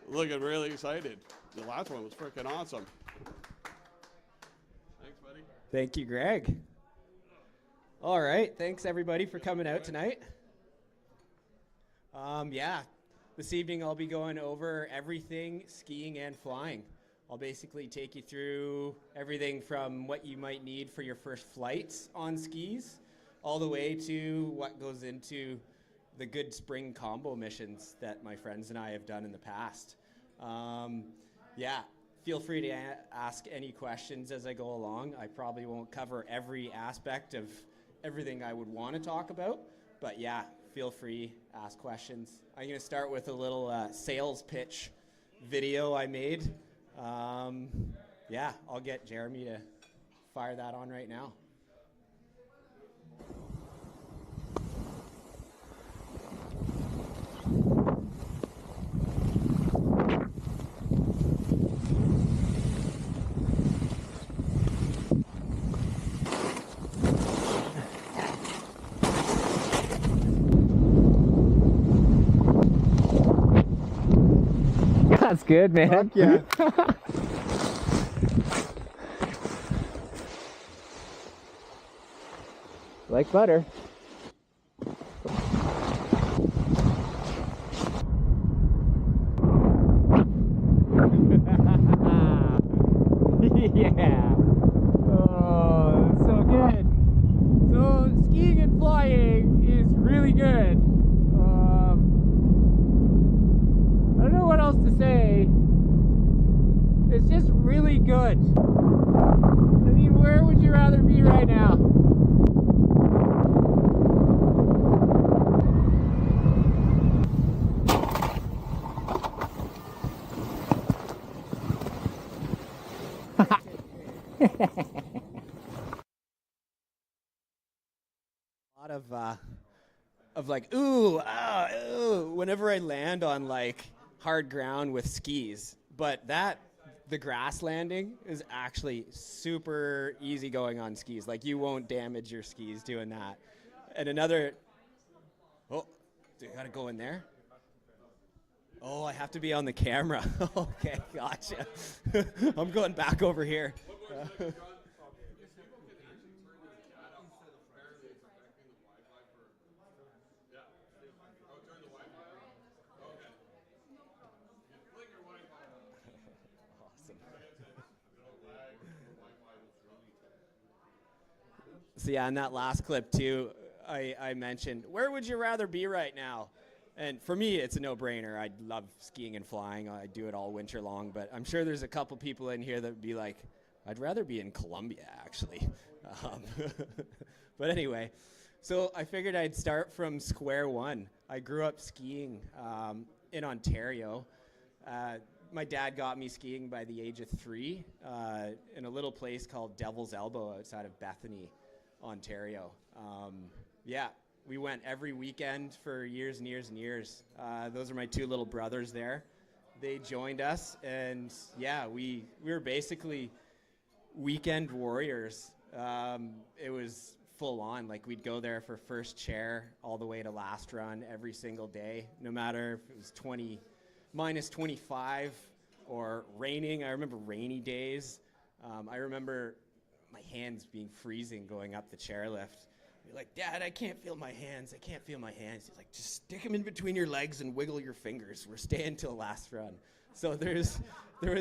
Looking really excited. The last one was freaking awesome. Thanks, buddy. Thank you, Greg. All right. Thanks, everybody, for coming out tonight. This evening I'll be going over everything skiing and flying. I'll basically take you through everything from what you might need for your first flights on skis, all the way to what goes into the good spring combo missions that my friends and I have done in the past. Feel free to ask any questions as I go along. I probably won't cover every aspect of everything I would want to talk about, but yeah, feel free, ask questions. I'm going to start with a little sales pitch video I made. I'll get Jeremy to fire that on right now. That's good, man. Fuck yeah. Like butter. Yeah. Oh, that's so good. So skiing and flying is really good. I don't know what else to say. It's just really good. I mean, where would you rather be right now? A lot of like, ooh, whenever I land on like hard ground with skis. But the grass landing is actually super easy going on skis. Like, you won't damage your skis doing that. And do you gotta go in there? Oh, I have to be on the camera. Okay, gotcha. I'm going back over here. So yeah, in that last clip too, I mentioned, where would you rather be right now? And for me, it's a no-brainer. I love skiing and flying. I do it all winter long, but I'm sure there's a couple people in here that would be like, I'd rather be in Colombia, actually. But anyway, so I figured I'd start from square one. I grew up skiing in Ontario. My dad got me skiing by the age of 3 in a little place called Devil's Elbow outside of Bethany, Ontario. We went every weekend for years and years and years. Those are my 2 little brothers there. They joined us, and we were basically weekend warriors. It was full on. Like, we'd go there for first chair all the way to last run every single day, no matter if it was minus 25 or raining. I remember rainy days. I remember my hands being freezing going up the chairlift. You're like, Dad, I can't feel my hands. I can't feel my hands. He's like, just stick them in between your legs and wiggle your fingers. We're staying till last run. So there was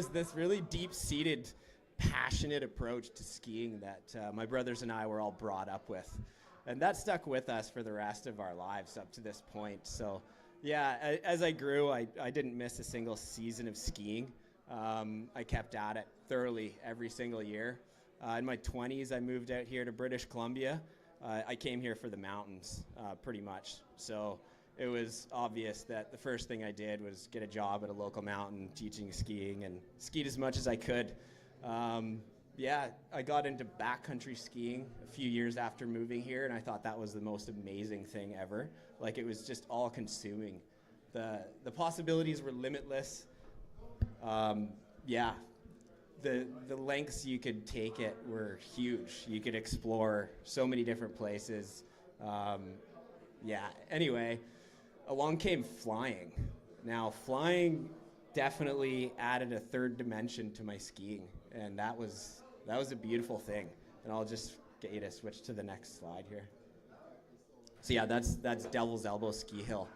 this really deep-seated, passionate approach to skiing that my brothers and I were all brought up with. And that stuck with us for the rest of our lives up to this point. So yeah, as I grew, I didn't miss a single season of skiing. I kept at it thoroughly every single year. In my 20s, I moved out here to British Columbia. I came here for the mountains, pretty much. So it was obvious that the first thing I did was get a job at a local mountain teaching skiing, and skied as much as I could. I got into backcountry skiing a few years after moving here, and I thought that was the most amazing thing ever. Like, it was just all consuming. The possibilities were limitless. The lengths you could take it were huge. You could explore so many different places. Anyway, along came flying. Now, flying definitely added a third dimension to my skiing, and that was a beautiful thing. And I'll just get you to switch to the next slide here. So yeah, that's Devil's Elbow Ski Hill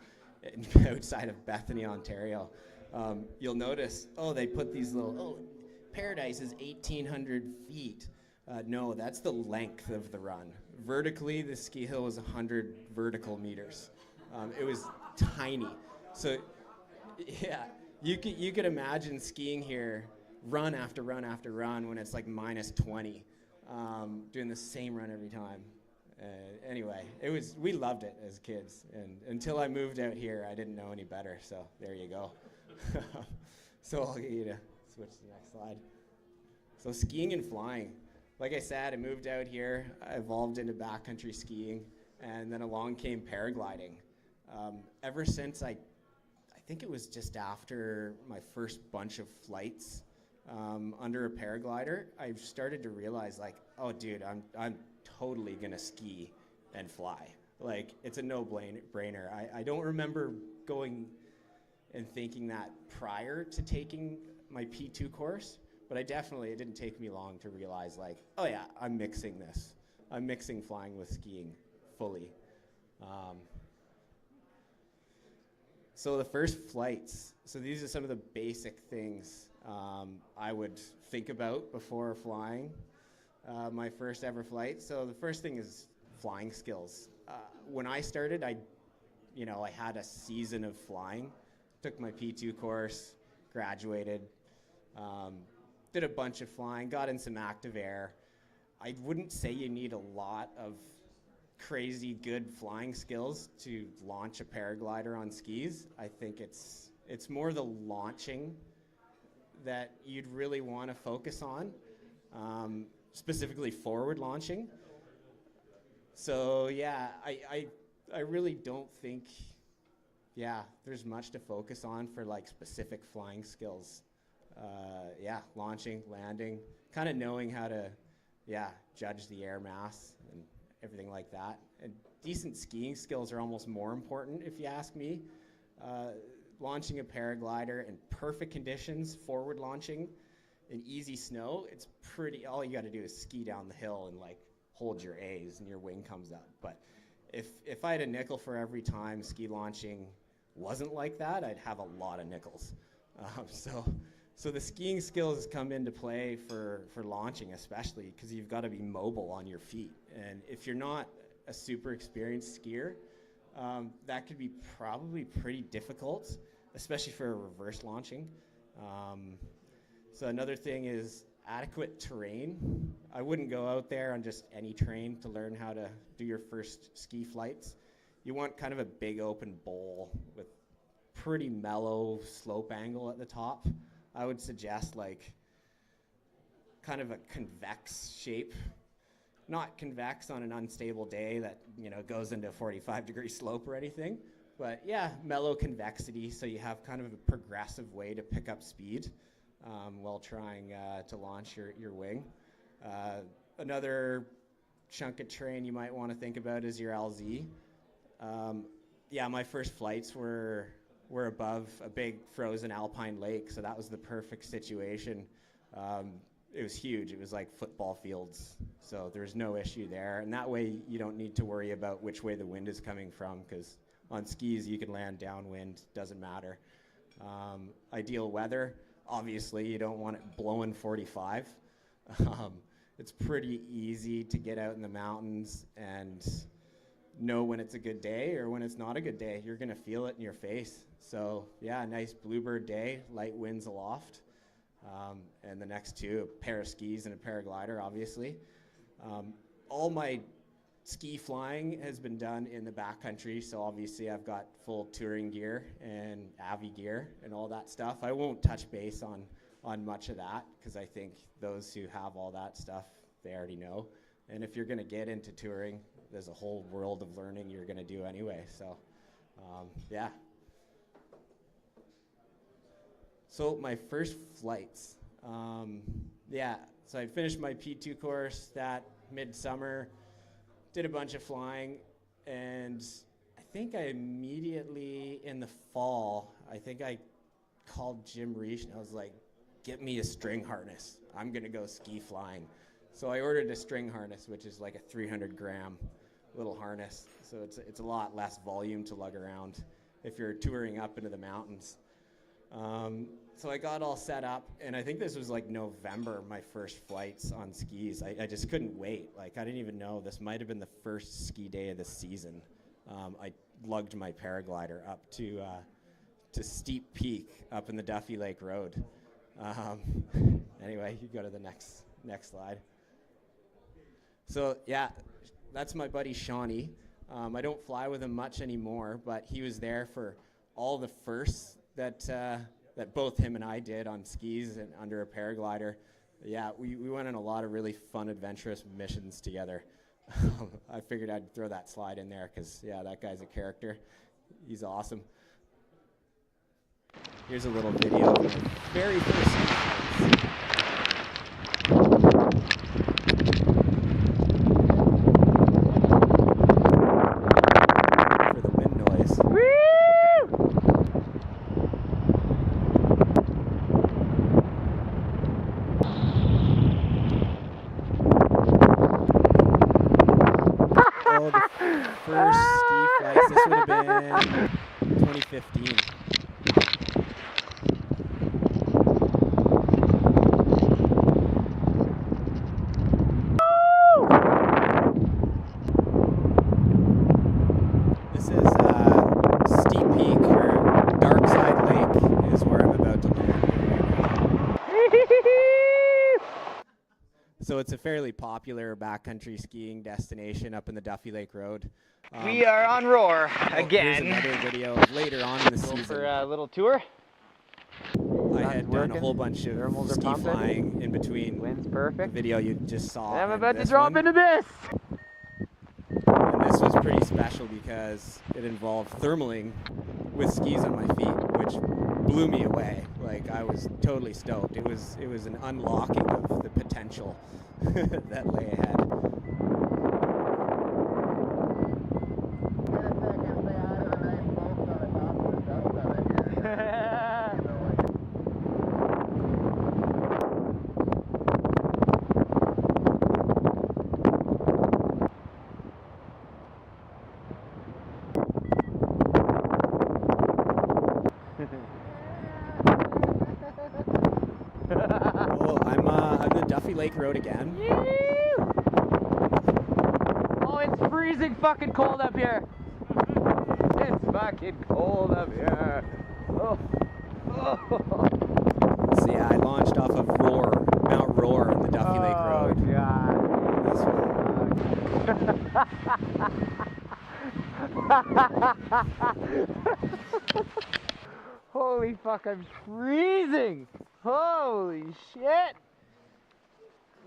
outside of Bethany, Ontario. You'll notice, they put these little, Paradise is 1,800 feet. No, that's the length of the run. Vertically, the ski hill was 100 vertical meters. It was tiny. So yeah, you could imagine skiing here run after run after run when it's like minus 20, doing the same run every time. Anyway, we loved it as kids, and until I moved out here, I didn't know any better. So there you go. So I'll get you to switch to the next slide. So skiing and flying. Like I said, I moved out here, I evolved into backcountry skiing, and then along came paragliding. Ever since I think it was just after my first bunch of flights under a paraglider, I started to realize, like, oh, dude, I'm totally gonna ski and fly. Like, it's a no-brainer. I don't remember going and thinking that prior to taking my P2 course, but it didn't take me long to realize, like, oh yeah, I'm mixing this. I'm mixing flying with skiing fully. So the first flights, so these are some of the basic things I would think about before flying my first ever flight. So the first thing is flying skills. When I started, I had a season of flying, took my P2 course, graduated, did a bunch of flying, got in some active air. I wouldn't say you need a lot of crazy good flying skills to launch a paraglider on skis. I think it's more the launching that you'd really want to focus on, specifically forward launching. So yeah, I really don't think, there's much to focus on for like specific flying skills. Launching, landing, kind of knowing how to, judge the air mass and everything like that. And decent skiing skills are almost more important, if you ask me. Launching a paraglider in perfect conditions, forward launching in easy snow, it's all you got to do is ski down the hill and like hold your A's and your wing comes up. But if I had a nickel for every time ski launching wasn't like that, I'd have a lot of nickels. So the skiing skills come into play for launching, especially because you've got to be mobile on your feet. And if you're not a super experienced skier, that could be probably pretty difficult, especially for a reverse launching. So another thing is adequate terrain. I wouldn't go out there on just any terrain to learn how to do your first ski flights. You want kind of a big open bowl with pretty mellow slope angle at the top. I would suggest like kind of a convex shape, not convex on an unstable day that goes into a 45-degree slope or anything, but mellow convexity, so you have kind of a progressive way to pick up speed while trying to launch your wing. Another chunk of terrain you might want to think about is your LZ. My first flights were above a big frozen alpine lake, so that was the perfect situation. It was huge. It was like football fields, so there's no issue there. And that way you don't need to worry about which way the wind is coming from, because on skis you can land downwind, doesn't matter. Ideal weather, obviously you don't want it blowing 45. It's pretty easy to get out in the mountains and know when it's a good day or when it's not a good day. You're going to feel it in your face. So a nice bluebird day, light winds aloft, and the next two, a pair of skis and a paraglider, obviously. All my ski flying has been done in the backcountry, so obviously I've got full touring gear and Avi gear and all that stuff. I won't touch base on much of that, because I think those who have all that stuff, they already know. And if you're going to get into touring, there's a whole world of learning you're going to do anyway. So, So my first flights, so I finished my P2 course that midsummer, did a bunch of flying, and I think I immediately in the fall, I think I called Jim Reach and I was like, get me a string harness. I'm going to go ski flying. So I ordered a string harness, which is like a 300-gram little harness. So it's a lot less volume to lug around if you're touring up into the mountains. So I got all set up, and I think this was like November, my first flights on skis. I just couldn't wait. Like, I didn't even know. This might have been the first ski day of the season. I lugged my paraglider up to Steep Peak up in the Duffy Lake Road. Anyway, you go to the next slide. So yeah, that's my buddy Shawnee. I don't fly with him much anymore, but he was there for all the firsts that both him and I did on skis and under a paraglider. Yeah, we went on a lot of really fun, adventurous missions together. I figured I'd throw that slide in there because, yeah, that guy's a character. He's awesome. Here's a little video of my very first ski flights. For the wind noise. Oh, the first ski flights, this would have been 2015. This is Steep Peak, or Dark Side Lake is where I'm about to land right now. So it's a fairly popular backcountry skiing destination up in the Duffy Lake Road. We are on Roar again. Here's another video later on in the season. For a little tour. I had done a whole bunch of Thermals are ski pumping. flying in between Wind's the perfect. video you just saw. And I'm and about to this drop one. into this. And this was pretty special because it involved thermaling with skis on my feet, which blew me away. Like, I was totally stoked. It was an unlocking of the potential that lay ahead. Well, I'm the Duffy Lake Road again. Oh, it's freezing fucking cold up here. It's fucking cold up here. Oh. Oh. So yeah, I launched off of Mount Roar in the Duffy Lake Road. Oh, God. This one. Holy fuck, I'm freezing. Holy shit.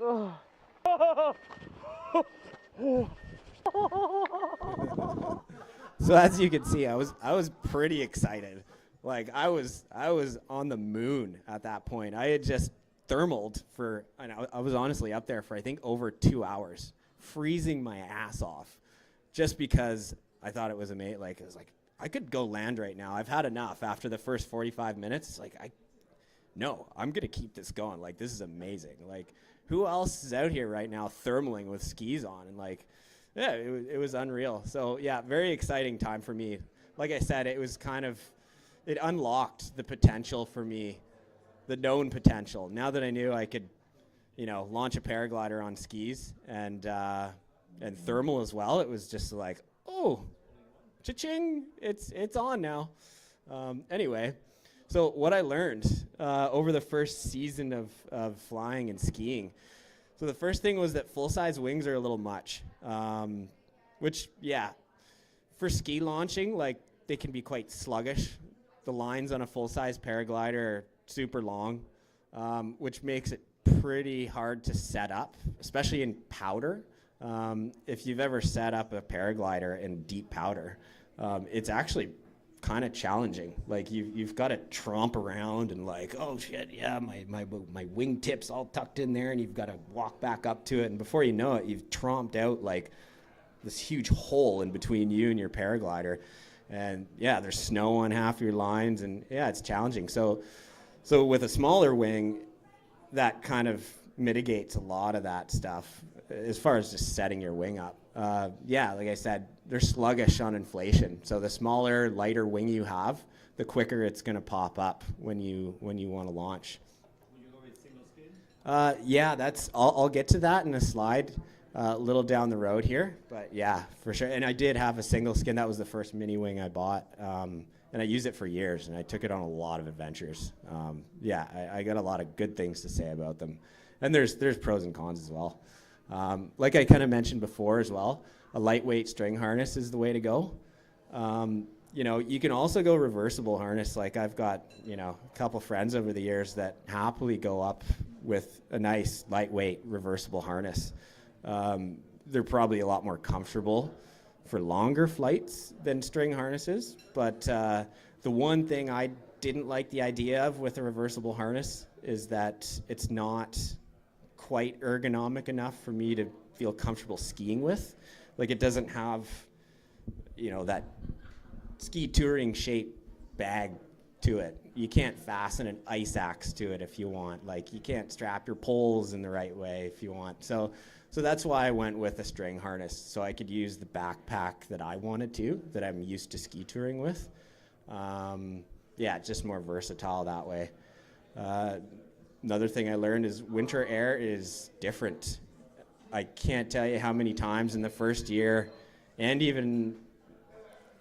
Oh. So as you can see, I was pretty excited. Like, I was on the moon at that point. I had just thermaled for, and I was honestly up there for I think over 2 hours, freezing my ass off, just because I thought it was amazing. Like, it was like, I could go land right now. I've had enough after the first 45 minutes. It's like, I'm gonna keep this going. Like, this is amazing. Like, who else is out here right now thermaling with skis on? And like, yeah, it was unreal. So yeah, very exciting time for me. Like I said, it was it unlocked the potential for me, the known potential. Now that I knew I could, launch a paraglider on skis and thermal as well, it was just like, oh, cha-ching, it's on now. Anyway, so what I learned over the first season of flying and skiing. So the first thing was that full-size wings are a little much, which, yeah, for ski launching, like, they can be quite sluggish. The lines on a full-size paraglider are super long, which makes it pretty hard to set up, especially in powder. If you've ever set up a paraglider in deep powder, it's actually kind of challenging. Like, you've got to tromp around and like, oh shit, yeah, my wingtips all tucked in there, and you've got to walk back up to it, and before you know it, you've tromped out like this huge hole in between you and your paraglider. And yeah, there's snow on half your lines, and yeah, it's challenging. So with a smaller wing, that kind of mitigates a lot of that stuff as far as just setting your wing up. Yeah, like I said, they're sluggish on inflation. So the smaller, lighter wing you have, the quicker it's going to pop up when you want to launch. Will you go with single skin? Yeah, I'll get to that in a slide a little down the road here. But yeah, for sure. And I did have a single skin. That was the first mini wing I bought. And I used it for years, and I took it on a lot of adventures. Yeah, I got a lot of good things to say about them. And there's pros and cons as well. Like I kind of mentioned before as well, a lightweight string harness is the way to go. You know, you can also go reversible harness. Like I've got, you know, a couple friends over the years that happily go up with a nice lightweight reversible harness. They're probably a lot more comfortable for longer flights than string harnesses. But the one thing I didn't like the idea of with a reversible harness is that it's not quite ergonomic enough for me to feel comfortable skiing with. Like it doesn't have, you know, that ski touring shape bag to it. You can't fasten an ice axe to it if you want. Like you can't strap your poles in the right way if you want. So that's why I went with a string harness, so I could use the backpack that I wanted to, that I'm used to ski touring with. Yeah, it's just more versatile that way. Another thing I learned is winter air is different. I can't tell you how many times in the first year, and even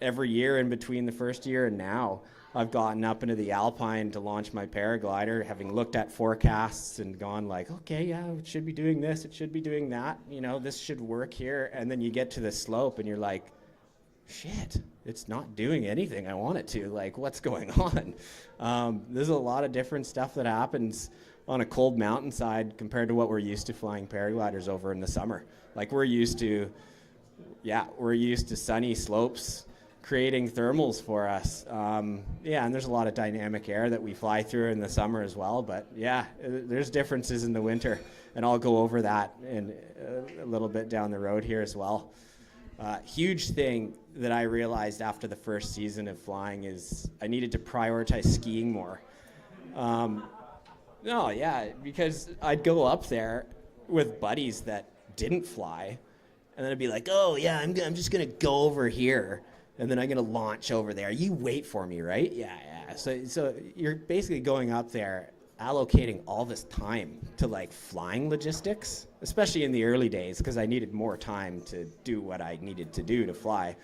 every year in between the first year and now, I've gotten up into the Alpine to launch my paraglider, having looked at forecasts and gone like, okay, yeah, it should be doing this, it should be doing that, you know, this should work here. And then you get to the slope and you're like, shit, it's not doing anything I want it to. Like, what's going on? There's a lot of different stuff that happens on a cold mountainside compared to what we're used to flying paragliders over in the summer. Like we're used to sunny slopes creating thermals for us. Yeah, and there's a lot of dynamic air that we fly through in the summer as well. But yeah, there's differences in the winter, and I'll go over that in a little bit down the road here as well. Huge thing that I realized after the first season of flying is I needed to prioritize skiing more. No, yeah, because I'd go up there with buddies that didn't fly, and then I'd be like, oh yeah, I'm just gonna go over here, and then I'm gonna launch over there. You wait for me, right? Yeah. So you're basically going up there, allocating all this time to like flying logistics, especially in the early days, because I needed more time to do what I needed to do to fly.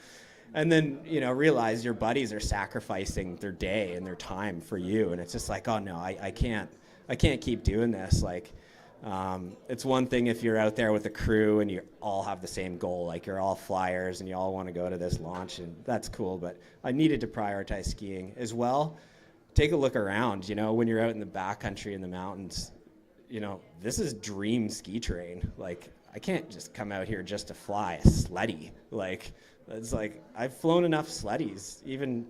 And then, you know, realize your buddies are sacrificing their day and their time for you, and it's just like, oh no, I can't keep doing this. Like, it's one thing if you're out there with a crew and you all have the same goal, like you're all flyers and you all want to go to this launch, and that's cool, but I needed to prioritize skiing as well. Take a look around, you know, when you're out in the backcountry in the mountains, you know, this is dream ski terrain. Like, I can't just come out here just to fly a sleddy. Like, it's like, I've flown enough sleddies, even,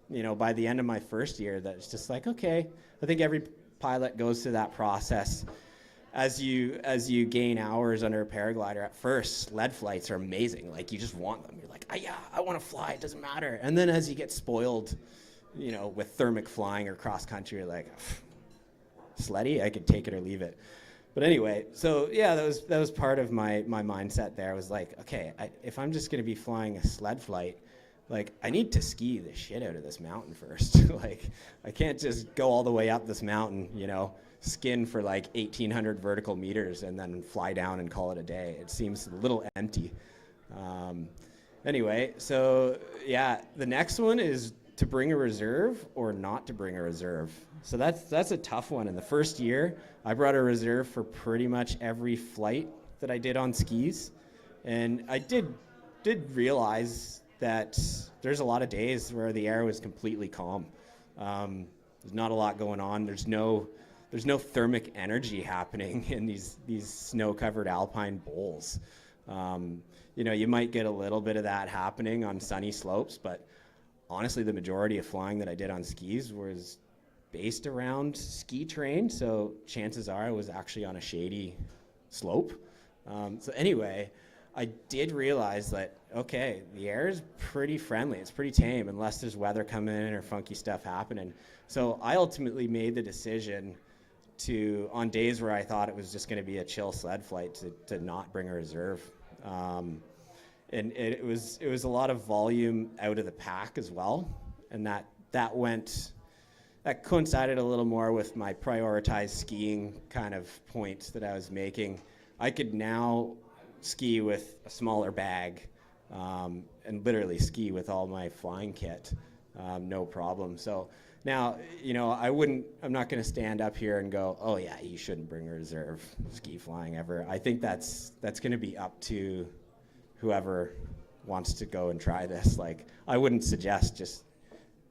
you know, by the end of my first year, that it's just like, okay, I think every pilot goes through that process. As you gain hours under a paraglider, at first sled flights are amazing. Like, you just want them. You're like, yeah, I want to fly. It doesn't matter. And then as you get spoiled, you know, with thermic flying or cross country, you're like, sleddy, I could take it or leave it. But anyway, so yeah, that was part of my mindset there. I was like, okay, if I'm just going to be flying a sled flight, like, I need to ski the shit out of this mountain first. Like, I can't just go all the way up this mountain, you know, skin for like 1,800 vertical meters and then fly down and call it a day. It seems a little empty. Anyway, so yeah, the next one is to bring a reserve or not to bring a reserve. So that's a tough one. In the first year, I brought a reserve for pretty much every flight that I did on skis. And I did realize that there's a lot of days where the air was completely calm. There's not a lot going on. There's no thermic energy happening in these snow-covered alpine bowls. You know, you might get a little bit of that happening on sunny slopes, but honestly, the majority of flying that I did on skis was based around ski terrain, so chances are I was actually on a shady slope. So anyway, I did realize that, okay, the air is pretty friendly. It's pretty tame unless there's weather coming in or funky stuff happening. So I ultimately made the decision to, on days where I thought it was just going to be a chill sled flight, to not bring a reserve. And it was a lot of volume out of the pack as well. And that coincided a little more with my prioritized skiing kind of point that I was making. I could now ski with a smaller bag and literally ski with all my flying kit, no problem. So now, I'm not going to stand up here and go, oh yeah, you shouldn't bring a reserve ski flying ever. I think that's going to be up to whoever wants to go and try this. Like, I wouldn't suggest just,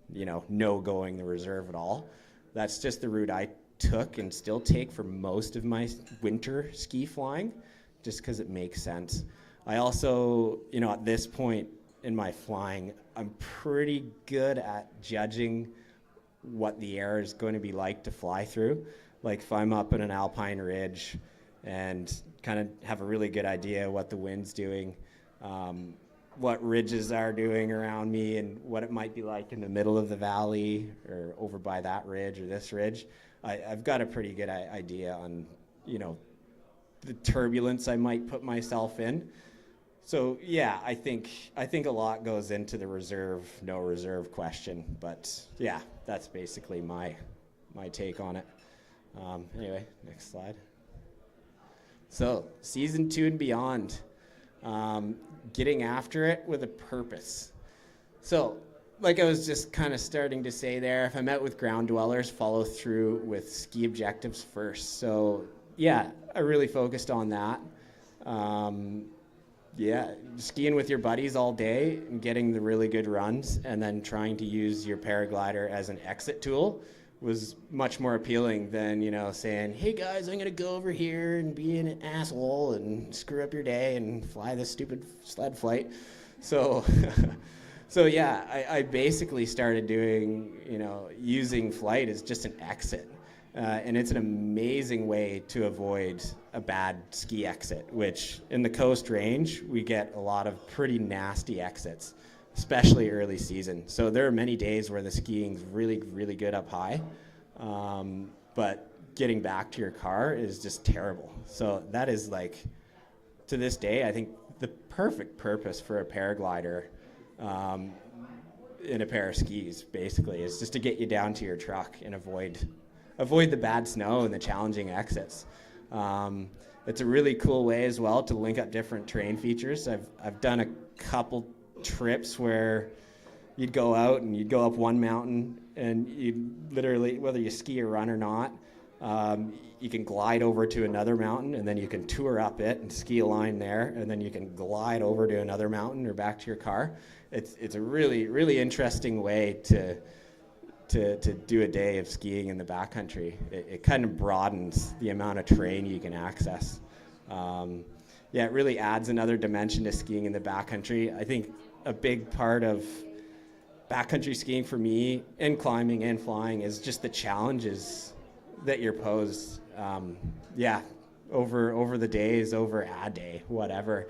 no going the reserve at all. That's just the route I took and still take for most of my winter ski flying, just because it makes sense. I also, at this point in my flying, I'm pretty good at judging what the air is going to be like to fly through. Like, if I'm up in an alpine ridge and kind of have a really good idea what the wind's doing, what ridges are doing around me, and what it might be like in the middle of the valley or over by that ridge or this ridge, I've got a pretty good idea on, the turbulence I might put myself in. So yeah, I think a lot goes into the reserve, no reserve question. But yeah, that's basically my take on it. Anyway, next slide. So season 2 and beyond, getting after it with a purpose. So like I was just kind of starting to say there, if I'm out with ground dwellers, follow through with ski objectives first. So yeah, I really focused on that. Yeah, skiing with your buddies all day and getting the really good runs, and then trying to use your paraglider as an exit tool was much more appealing than, saying, hey guys, I'm gonna go over here and be an asshole and screw up your day and fly this stupid sled flight. So yeah, I basically started doing, using flight as just an exit. And it's an amazing way to avoid a bad ski exit, which in the Coast Range, we get a lot of pretty nasty exits, especially early season. So there are many days where the skiing's really, really good up high, but getting back to your car is just terrible. So that is, like, to this day, I think the perfect purpose for a paraglider in a pair of skis, basically, is just to get you down to your truck and avoid the bad snow and the challenging exits. It's a really cool way as well to link up different terrain features. I've done a couple trips where you'd go out and you'd go up one mountain, and you literally, whether you ski or run or not, you can glide over to another mountain, and then you can tour up it and ski a line there, and then you can glide over to another mountain or back to your car. It's a really, really interesting way to do a day of skiing in the backcountry. It kind of broadens the amount of terrain you can access. Yeah, it really adds another dimension to skiing in the backcountry. I think a big part of backcountry skiing for me, and climbing and flying, is just the challenges that you're posed. Yeah, over the days, over a day, whatever.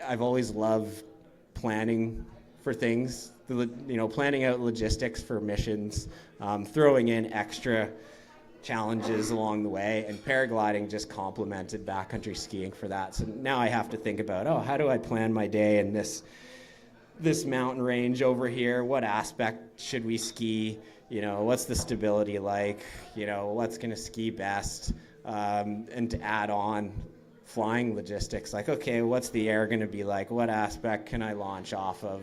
I've always loved planning for things, planning out logistics for missions, throwing in extra challenges along the way, and paragliding just complemented backcountry skiing for that. So now I have to think about, how do I plan my day in this mountain range over here? What aspect should we ski? What's the stability like? What's going to ski best? And to add on flying logistics, like, okay, what's the air going to be like? What aspect can I launch off of?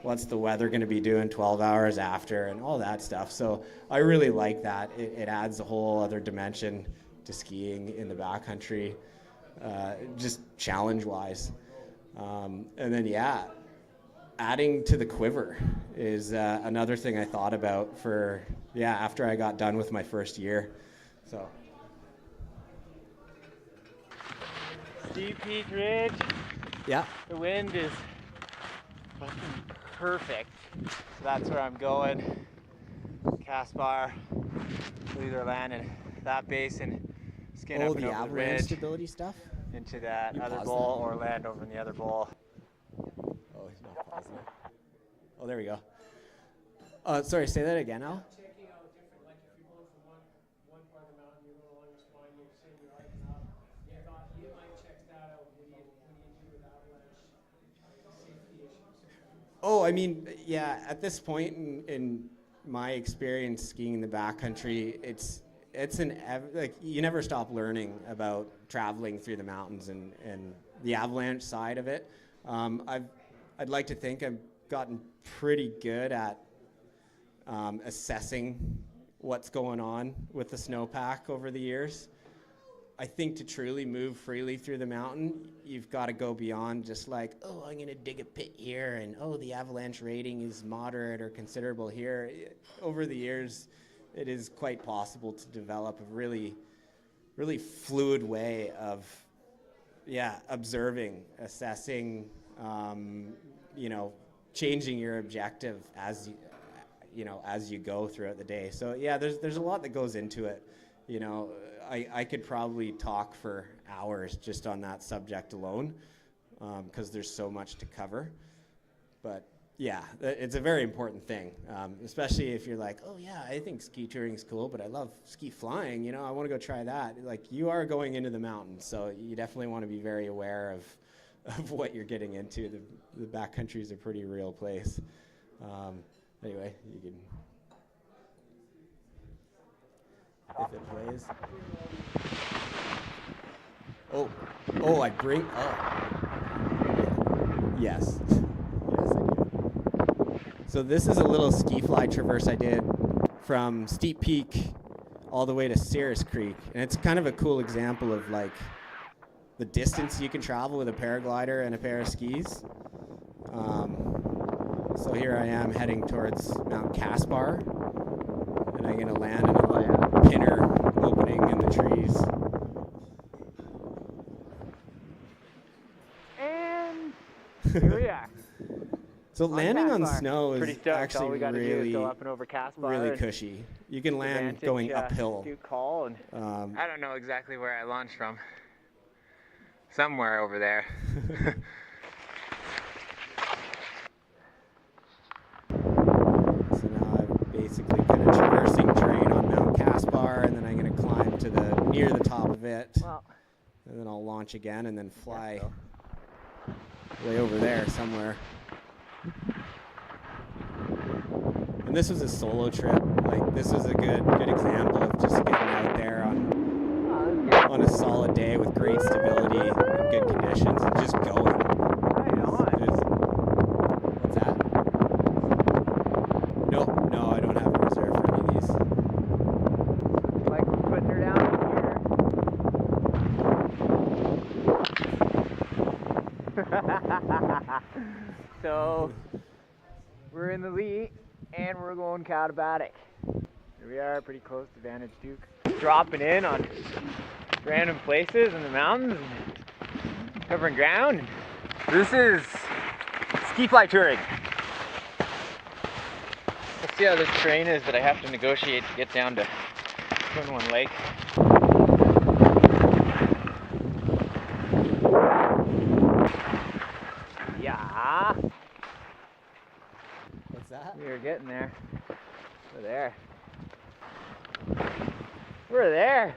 What's the weather going to be doing 12 hours after, and all that stuff. So I really like that. It adds a whole other dimension to skiing in the backcountry, just challenge-wise. And then, yeah, adding to the quiver is another thing I thought about after I got done with my first year. So. Steep Peak Ridge. Yeah. The wind is fucking perfect. So that's where I'm going. Caspar. We'll either land in that basin, skin up and the over the avalanche ridge. stability stuff? into that You other pause bowl that. or land over in the other bowl. Oh, he's not pausing it. Oh, there we go. Sorry, say that again, Al. Checking out different, like if you're going from one part of the mountain, you're going along the spine, you're saying you're hiking up. You thought you might check that out. What do you do with avalanche safety issues? Oh, I mean, yeah. At this point in my experience skiing in the backcountry, it's like you never stop learning about traveling through the mountains and the avalanche side of it. I'd like to think I've gotten pretty good at assessing what's going on with the snowpack over the years. I think to truly move freely through the mountain, you've got to go beyond just like, oh, I'm going to dig a pit here, and oh, the avalanche rating is moderate or considerable here. Over the years, it is quite possible to develop a really, really fluid way of, observing, assessing, changing your objective as you go throughout the day. So yeah, there's a lot that goes into it. I could probably talk for hours just on that subject alone, because there's so much to cover. But yeah, it's a very important thing, especially if you're like, oh yeah, I think ski touring is cool, but I love ski flying. I want to go try that. Like, you are going into the mountains, so you definitely want to be very aware of what you're getting into. The backcountry is a pretty real place. Anyway, you can. If it plays. I bring. Yes. Yes, I do. So this is a little ski fly traverse I did from Steep Peak all the way to Cirrus Creek, and it's kind of a cool example of like the distance you can travel with a paraglider and a pair of skis. So here I am heading towards Mount Caspar, and I'm gonna land in a little pinner opening in the trees. And here we are. So landing on Caspar. snow is Pretty stoked. All actually we got to do is really, go up and over Caspar. really and cushy. You can land advantage, going uphill. Duke call and I don't know exactly where I launched from. Somewhere over there. So now I'm basically kind of traversing terrain on Mount Caspar, and then I'm going to climb to near the top of it, well, and then I'll launch again and then fly way over there somewhere. And this was a solo trip. Like, this was a good example of just getting out there on a solid day with great stability and good conditions and just going. right on. What's that? No, I don't have a reserve for any of these. Like we're putting her down here. So we're in the lead and we're going Catabatic. Here we are, pretty close to Vantage Duke. Dropping in on random places in the mountains and covering ground. This is ski fly touring. Let's see how this terrain is that I have to negotiate to get down to Twin One Lake. Yeah, What's that? we're getting there. We're there. We're there.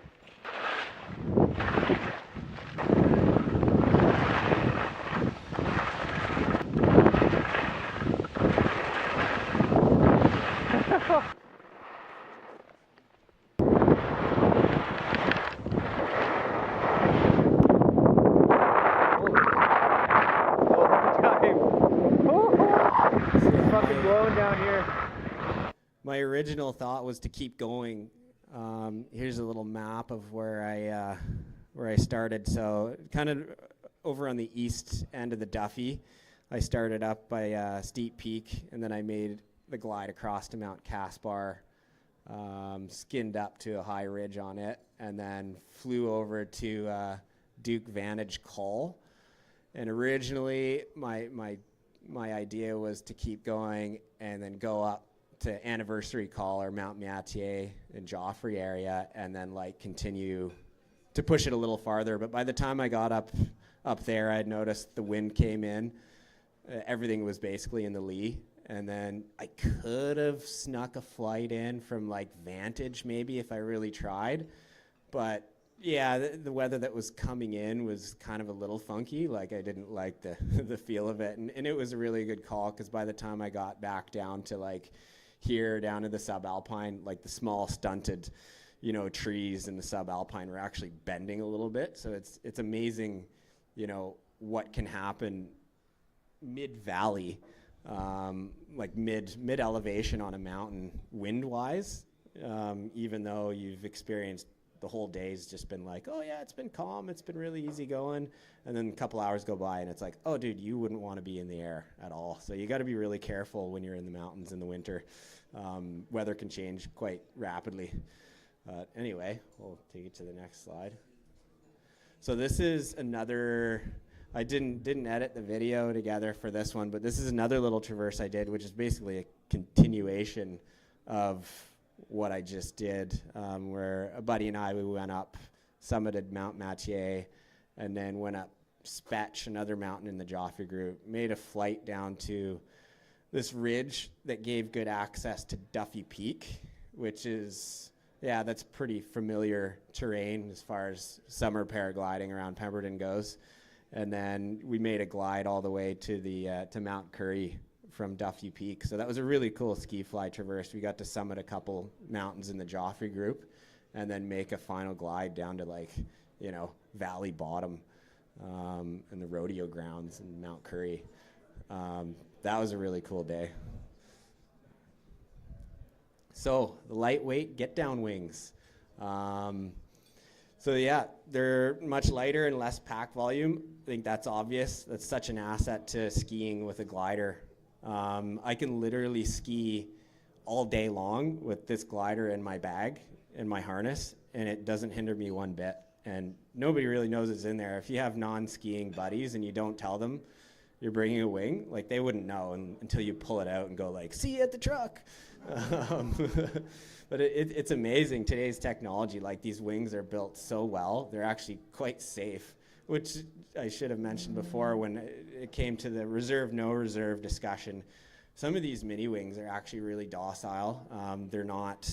Fucking blowing down here. My original thought was to keep going. Here's a little map of where I started. So kind of over on the east end of the Duffy, I started up by Steep Peak, and then I made the glide across to Mount Caspar, skinned up to a high ridge on it, and then flew over to Duke Vantage Col. And originally, my idea was to keep going and then go up to Anniversary Col or Mount Mathieu in Joffre area, and then like continue to push it a little farther. But by the time I got up there, I had noticed the wind came in. Everything was basically in the lee. And then I could have snuck a flight in from like vantage maybe if I really tried. But yeah, the weather that was coming in was kind of a little funky. Like I didn't like the the feel of it. And it was a really good call because by the time I got back down to like here, down to the subalpine, like the small stunted, you know, trees in the subalpine were actually bending a little bit. So it's amazing, you know, what can happen mid-valley, like mid elevation on a mountain wind-wise, even though you've experienced the whole day's just been like, oh yeah, it's been calm, it's been really easy going, and then a couple hours go by and it's like, oh dude, you wouldn't want to be in the air at all. So you got to be really careful when you're in the mountains in the winter. Weather can change quite rapidly. Anyway, we'll take it to the next slide. So this is another, I didn't edit the video together for this one, but this is another little traverse I did, which is basically a continuation of what I just did, where a buddy and I, we went up, summited Mount Mathieu, and then went up Spetch, another mountain in the Joffre group, made a flight down to this ridge that gave good access to Duffy Peak, which is, yeah, that's pretty familiar terrain as far as summer paragliding around Pemberton goes. And then we made a glide all the way to the to Mount Currie from Duffy Peak. So that was a really cool ski fly traverse. We got to summit a couple mountains in the Joffre group and then make a final glide down to like, you know, Valley Bottom and the rodeo grounds in Mount Currie. That was a really cool day. So the lightweight get down wings. So yeah, they're much lighter and less pack volume. I think that's obvious. That's such an asset to skiing with a glider. I can literally ski all day long with this glider in my bag and my harness, and it doesn't hinder me one bit. And nobody really knows it's in there. If you have non-skiing buddies and you don't tell them you're bringing a wing, like they wouldn't know until you pull it out and go like, see you at the truck. But it's amazing, today's technology, like these wings are built so well, they're actually quite safe, which I should have mentioned before when it came to the reserve, no reserve discussion. Some of these mini wings are actually really docile. They're not,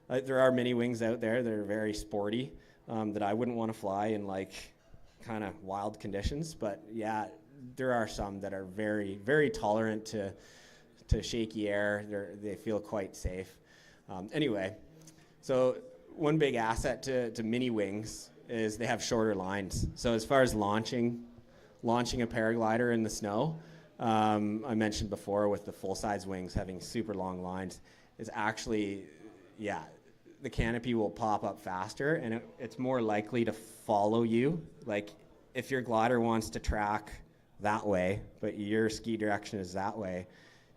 there are mini wings out there that are very sporty that I wouldn't want to fly in like kind of wild conditions, but yeah, there are some that are very, very tolerant to shaky air. They feel quite safe. Anyway, so one big asset to mini wings is they have shorter lines. So as far as launching a paraglider in the snow, I mentioned before with the full-size wings having super long lines, is actually, yeah, the canopy will pop up faster and it's more likely to follow you. Like if your glider wants to track that way, but your ski direction is that way,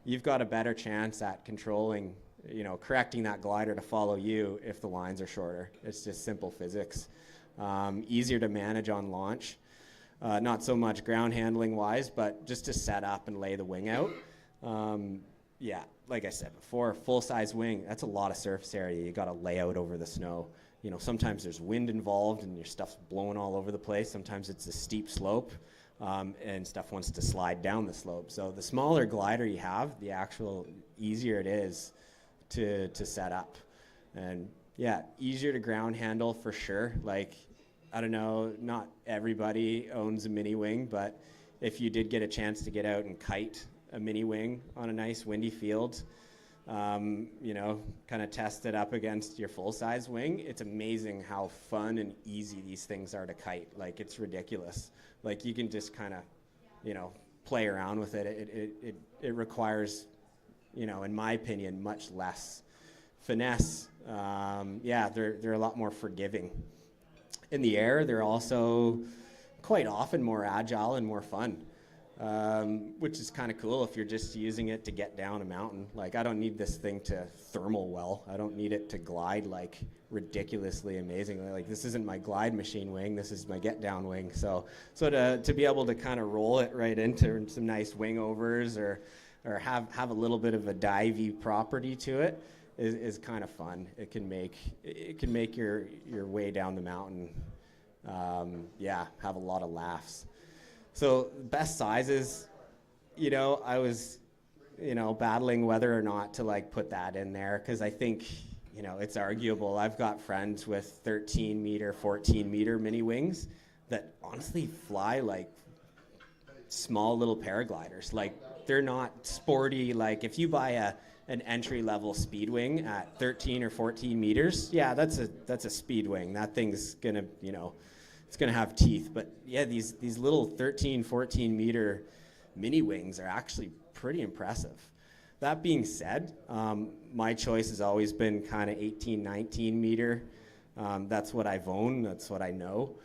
you've got a better chance at controlling, you know, correcting that glider to follow you if the lines are shorter. It's just simple physics. Easier to manage on launch. Not so much ground handling wise, but just to set up and lay the wing out. Yeah, like I said before, full-size wing, that's a lot of surface area you got to lay out over the snow. You know, sometimes there's wind involved and your stuff's blowing all over the place. Sometimes it's a steep slope. And stuff wants to slide down the slope. So the smaller glider you have, the actual easier it is to set up. And yeah, easier to ground handle for sure. Like, I don't know, not everybody owns a mini wing, but if you did get a chance to get out and kite a mini wing on a nice windy field, you know, kind of test it up against your full-size wing, it's amazing how fun and easy these things are to kite. Like, it's ridiculous. Like, you can just kind of, you know, play around with it. It requires, you know, in my opinion, much less finesse. Yeah, they're a lot more forgiving. In the air, they're also quite often more agile and more fun. Which is kind of cool if you're just using it to get down a mountain. Like, I don't need this thing to thermal well. I don't need it to glide like ridiculously amazingly. Like, this isn't my glide machine wing. This is my get down wing. So to be able to kind of roll it right into some nice wing overs or have a little bit of a divey property to it is kind of fun. It can make your way down the mountain Yeah, have a lot of laughs. So best sizes, I was, battling whether or not to like put that in there because I think, it's arguable. I've got friends with 13 meter, 14 meter mini wings that honestly fly like small little paragliders. Like they're not sporty. Like if you buy an entry level speed wing at 13 or 14 meters, yeah, that's a speed wing. That thing's gonna, it's gonna have teeth. But yeah, these little 13, 14 meter mini wings are actually pretty impressive. That being said, my choice has always been kind of 18, 19 meter. That's what I've owned. That's what I know.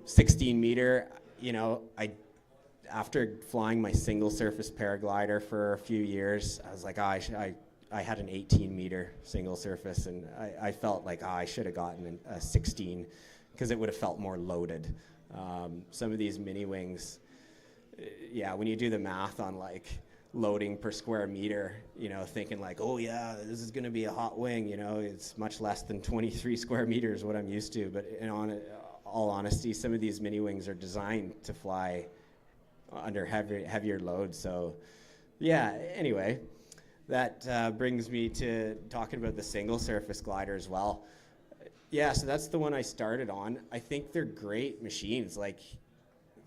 16 meter, after flying my single surface paraglider for a few years, I was like, I had an 18 meter single surface, and I felt like I should have gotten a 16 because it would have felt more loaded. Some of these mini wings, yeah, when you do the math on like loading per square meter, thinking like, oh yeah, this is going to be a hot wing, it's much less than 23 square meters, what I'm used to. But in all honesty, some of these mini wings are designed to fly under heavier loads. So yeah, anyway, that brings me to talking about the single surface glider as well. Yeah, so that's the one I started on. I think they're great machines. Like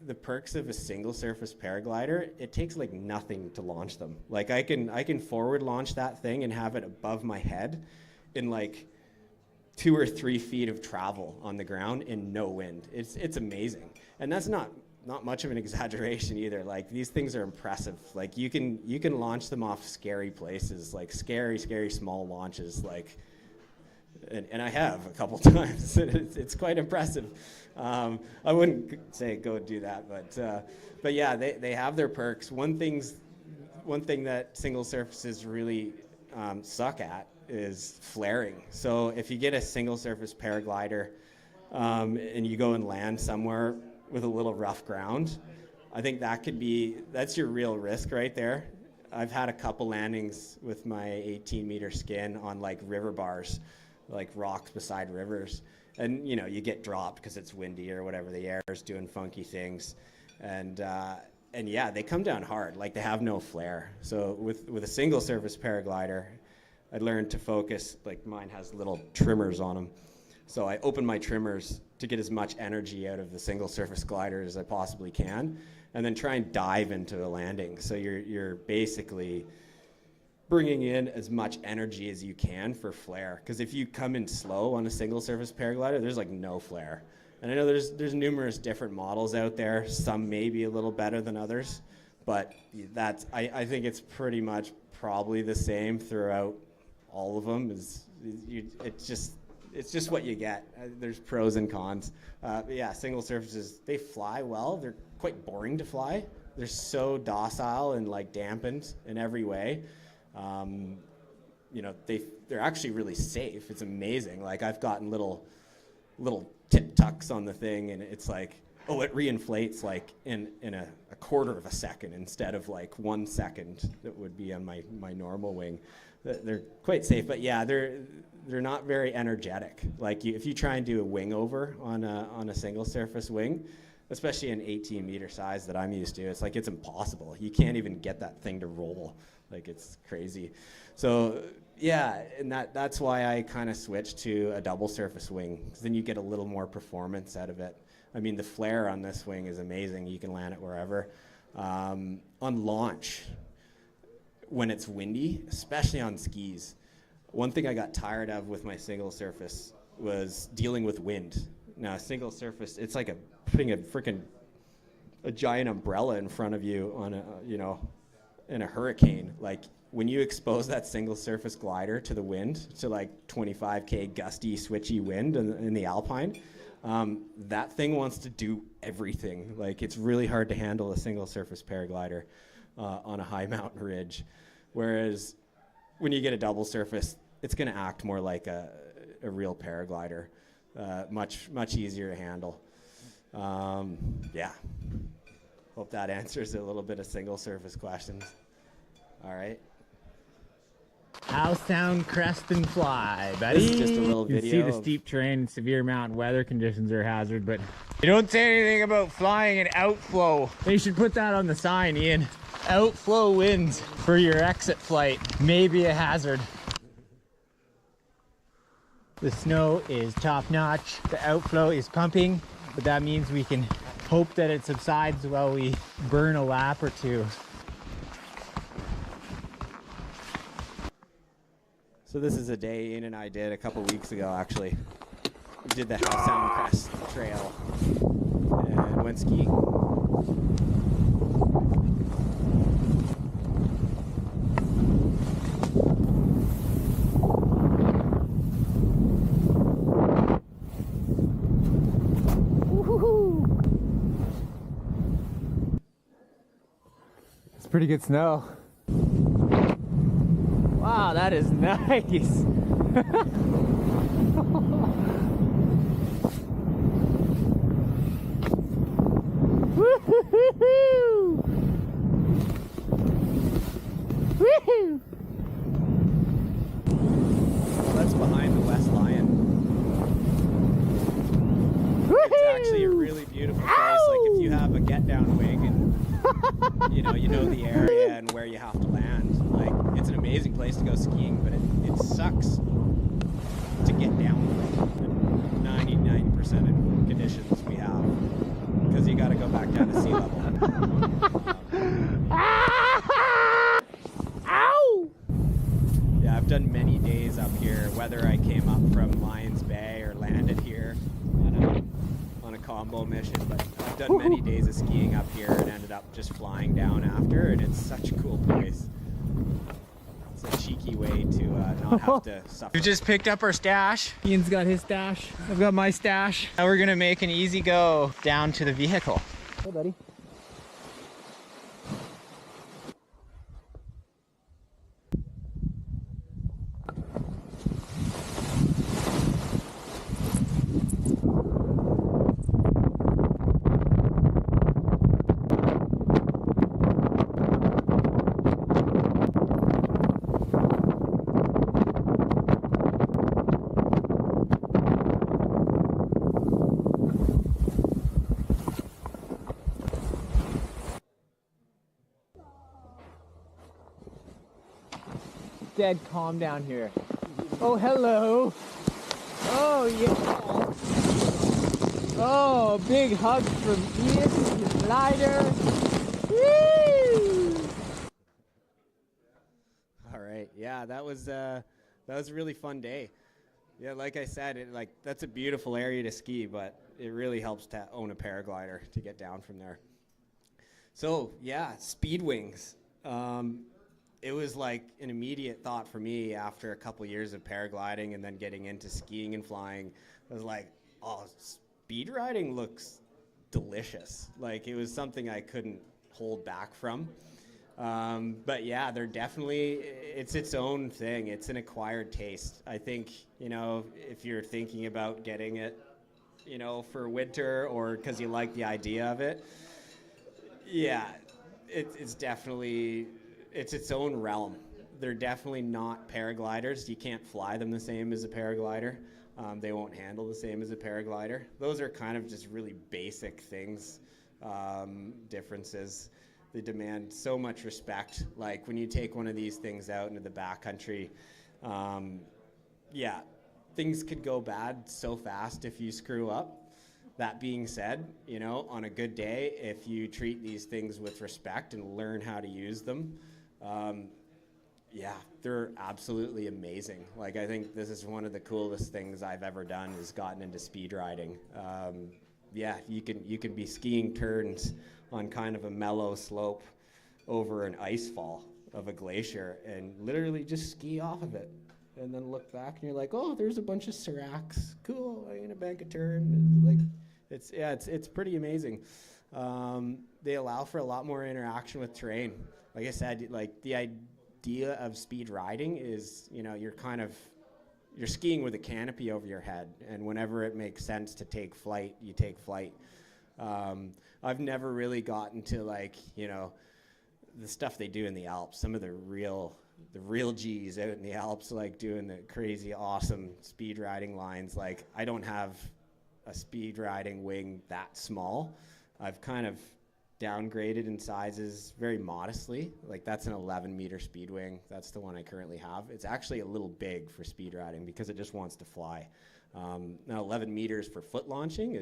the perks of a single surface paraglider, it takes like nothing to launch them. Like I can forward launch that thing and have it above my head in like 2 or 3 feet of travel on the ground in no wind. It's amazing. And that's not much of an exaggeration either. Like these things are impressive. Like you can launch them off scary places, like scary small launches, like and I have a couple times. It's quite impressive. I wouldn't say go do that, but yeah, they have their perks. One thing that single surfaces really suck at is flaring. So if you get a single surface paraglider and you go and land somewhere with a little rough ground, I think that's your real risk right there. I've had a couple landings with my 18 meter skin on like river bars, like rocks beside rivers, and you get dropped because it's windy or whatever, the air is doing funky things, and yeah, they come down hard, like they have no flare. So with a single surface paraglider, I learned to focus, like mine has little trimmers on them, so I open my trimmers to get as much energy out of the single surface glider as I possibly can, and then try and dive into a landing. So you're basically bringing in as much energy as you can for flare. Because if you come in slow on a single surface paraglider, there's like no flare. And I know there's numerous different models out there. Some may be a little better than others, but I think it's pretty much probably the same throughout all of them. It's just what you get. There's pros and cons. But yeah, single surfaces, they fly well. They're quite boring to fly. They're so docile and like dampened in every way. They're actually really safe. It's amazing. Like I've gotten little tip tucks on the thing, and it's like, oh, it reinflates like in a quarter of a second instead of like 1 second that would be on my normal wing. They're quite safe, but yeah, they're not very energetic. Like if you try and do a wing over on a single surface wing, especially an 18 meter size that I'm used to, it's like it's impossible. You can't even get that thing to roll. Like it's crazy. So yeah, and that's why I kind of switched to a double surface wing, because then you get a little more performance out of it. I mean, the flare on this wing is amazing. You can land it wherever. On launch, when it's windy, especially on skis, one thing I got tired of with my single surface was dealing with wind. Now, a single surface, it's like putting a giant umbrella in front of you on in a hurricane. Like when you expose that single surface glider to the wind, to like 25K gusty, switchy wind in the Alpine, that thing wants to do everything. Like it's really hard to handle a single surface paraglider on a high mountain ridge. Whereas when you get a double surface, it's going to act more like a real paraglider. Much easier to handle. Yeah. Hope that answers a little bit of single surface questions. All right. Rowsom crest and fly, buddy. This is just a little You can see video the of- steep terrain and severe mountain weather conditions are a hazard, but you don't say anything about flying in outflow. They should put that on the sign, Ian. Outflow winds for your exit flight may be a hazard. The snow is top notch. The outflow is pumping, but that means we can hope that it subsides while we burn a lap or two. So this is a day Ian and I did a couple weeks ago, actually. We did the Rowsom Crest Trail and went skiing. It's pretty good snow. Wow, that is nice. Woo-hoo-hoo-hoo! Woo-hoo! Well, that's behind the West Lion. It's actually a really beautiful place. Like if you have a get down wing and you know the area and where you have to land, like it's an amazing place to go skiing, but it sucks to get down the 99% of conditions we have because you got to go back down to sea level. Ow! Yeah, I've done many days up here, whether I came up from Lions Bay or landed here on a combo mission, but I've done many days of skiing up here and ended up just flying down after, and it's such a cool place. It's a cheeky way to not have to suffer. We just picked up our stash. Ian's got his stash. I've got my stash. Now we're gonna make an easy go down to the vehicle. Hey, buddy. Dead calm down here. Oh, hello. Oh, yeah. Oh, big hug from Ian, the glider. Woo! All right, yeah, that was a really fun day. Yeah, like I said, that's a beautiful area to ski, but it really helps to own a paraglider to get down from there. So yeah, speed wings. It was like an immediate thought for me after a couple years of paragliding and then getting into skiing and flying. I was like, oh, speed riding looks delicious. Like it was something I couldn't hold back from. But yeah, they're definitely, it's its own thing. It's an acquired taste. I think, if you're thinking about getting it, for winter or because you like the idea of it, yeah, it's definitely, it's its own realm. They're definitely not paragliders. You can't fly them the same as a paraglider. They won't handle the same as a paraglider. Those are kind of just really basic things, differences. They demand so much respect. Like when you take one of these things out into the backcountry, yeah, things could go bad so fast if you screw up. That being said, on a good day, if you treat these things with respect and learn how to use them, yeah, they're absolutely amazing. Like I think this is one of the coolest things I've ever done is gotten into speed riding. Yeah, you can be skiing turns on kind of a mellow slope over an ice fall of a glacier and literally just ski off of it and then look back and you're like, oh, there's a bunch of seracs. Cool, I'm gonna bank a turn. Like it's pretty amazing. They allow for a lot more interaction with terrain. Like I said, like the idea of speed riding is, you're skiing with a canopy over your head, and whenever it makes sense to take flight, you take flight. I've never really gotten to the stuff they do in the Alps, some of the real the real G's out in the Alps, like doing the crazy, awesome speed riding lines. Like, I don't have a speed riding wing that small. I've kind of downgraded in sizes very modestly. Like, that's an 11-meter speed wing. That's the one I currently have. It's actually a little big for speed riding because it just wants to fly. Now 11 meters for foot launching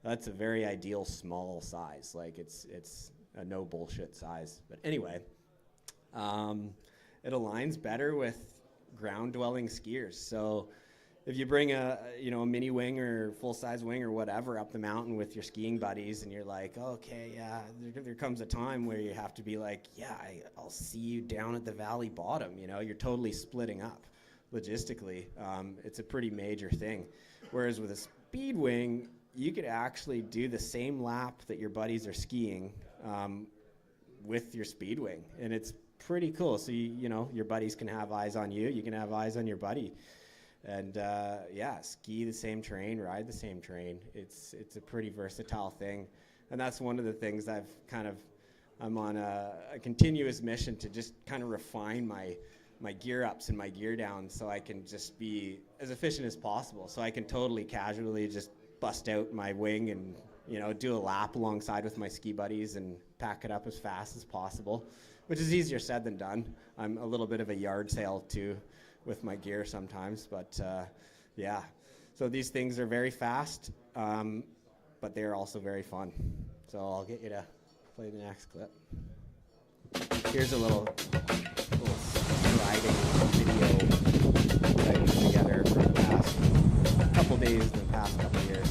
that's a very ideal small size. Like, it's a no bullshit size. But anyway, it aligns better with ground dwelling skiers. So if you bring a mini wing or full size wing or whatever up the mountain with your skiing buddies, and you're like, okay, yeah, there comes a time where you have to be like, yeah, I'll see you down at the valley bottom. You're totally splitting up logistically. It's a pretty major thing. Whereas with a speed wing, you could actually do the same lap that your buddies are skiing with your speed wing, and it's pretty cool. So your buddies can have eyes on you, you can have eyes on your buddy, and ski the same terrain, ride the same terrain. It's a pretty versatile thing, and that's one of the things I'm on a continuous mission to just kind of refine my gear ups and my gear downs, so I can just be as efficient as possible. So I can totally casually just bust out my wing and do a lap alongside with my ski buddies and pack it up as fast as possible, which is easier said than done. I'm a little bit of a yard sale too with my gear sometimes, but yeah. So these things are very fast, but they're also very fun. So I'll get you to play the next clip. Here's a little riding video that I put together for the past couple days, the past couple years.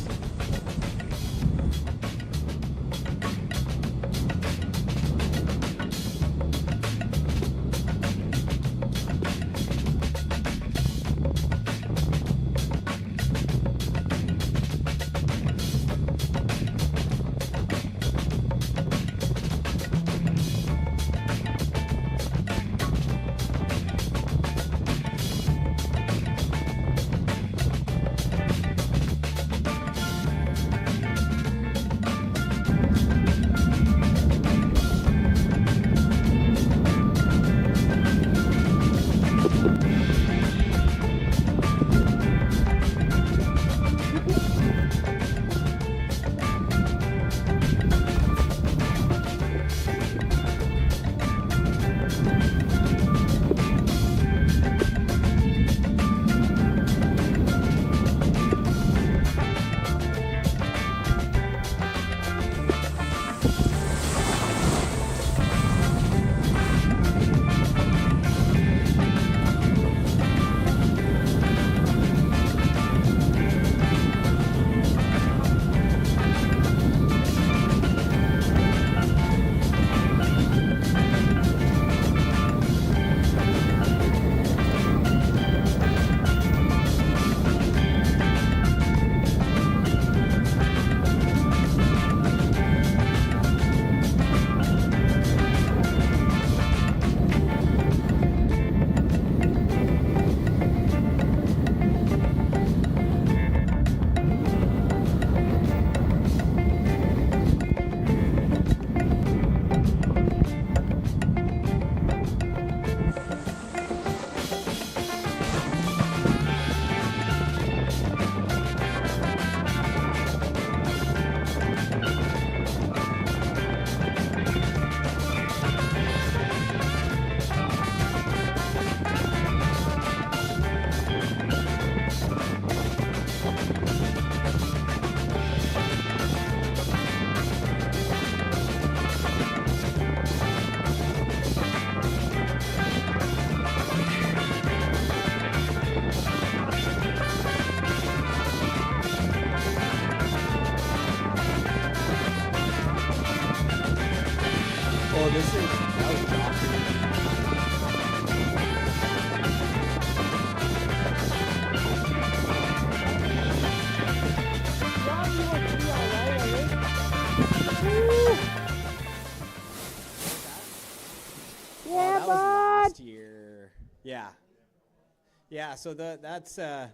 Yeah, so that's a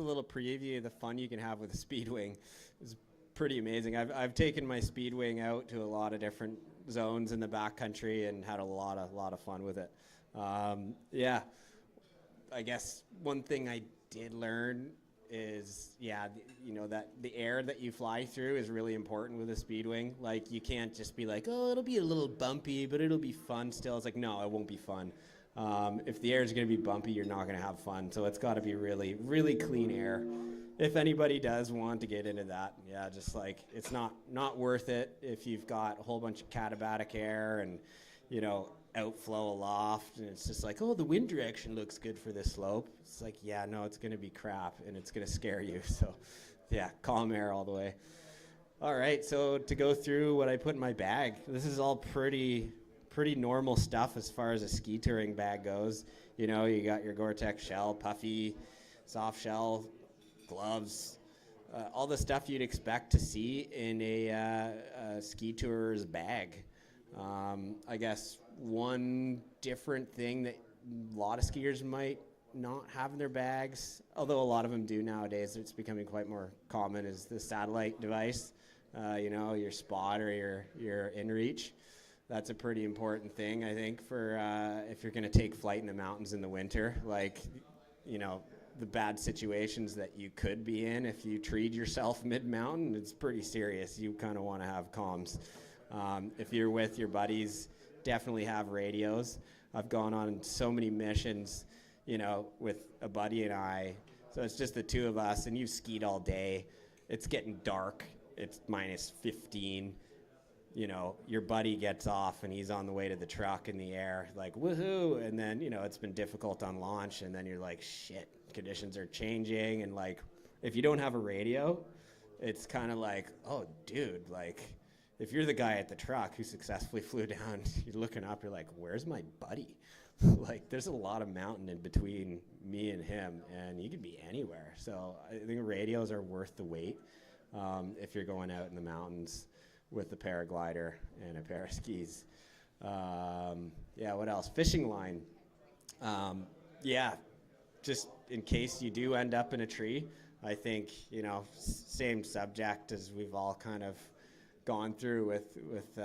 little preview of the fun you can have with a Speedwing. It's pretty amazing. I've taken my Speedwing out to a lot of different zones in the backcountry and had a lot of fun with it. Yeah, I guess one thing I did learn is, that the air that you fly through is really important with a speed wing. Like, you can't just be like, oh, it'll be a little bumpy, but it'll be fun still. It's like, no, it won't be fun. If the air is going to be bumpy, you're not going to have fun. So it's got to be really, really clean air. If anybody does want to get into that, just like, it's not worth it if you've got a whole bunch of katabatic air and, outflow aloft, and it's just like, oh, the wind direction looks good for this slope. It's like, no, it's going to be crap, and it's going to scare you. So, calm air all the way. All right, so to go through what I put in my bag, this is all pretty normal stuff as far as a ski touring bag goes. You got your Gore-Tex shell, puffy, soft shell, gloves, all the stuff you'd expect to see in a ski tourer's bag. I guess one different thing that a lot of skiers might not have in their bags, although a lot of them do nowadays, it's becoming quite more common, is the satellite device, your Spot or your InReach. That's a pretty important thing, I think, for if you're going to take flight in the mountains in the winter. Like, the bad situations that you could be in if you treat yourself mid-mountain, it's pretty serious. You kind of want to have comms. If you're with your buddies, definitely have radios. I've gone on so many missions, with a buddy and I. So it's just the two of us, and you've skied all day. It's getting dark. It's minus 15. Your buddy gets off, and he's on the way to the truck in the air, like, woohoo. And then, it's been difficult on launch, and then you're like, shit, conditions are changing. And, like, if you don't have a radio, it's kind of like, oh, dude, like, if you're the guy at the truck who successfully flew down, you're looking up, you're like, where's my buddy? Like, there's a lot of mountain in between me and him, and he could be anywhere. So I think radios are worth the wait if you're going out in the mountains with a paraglider and a pair of skis. What else? Fishing line. Just in case you do end up in a tree, I think, same subject as we've all kind of gone through with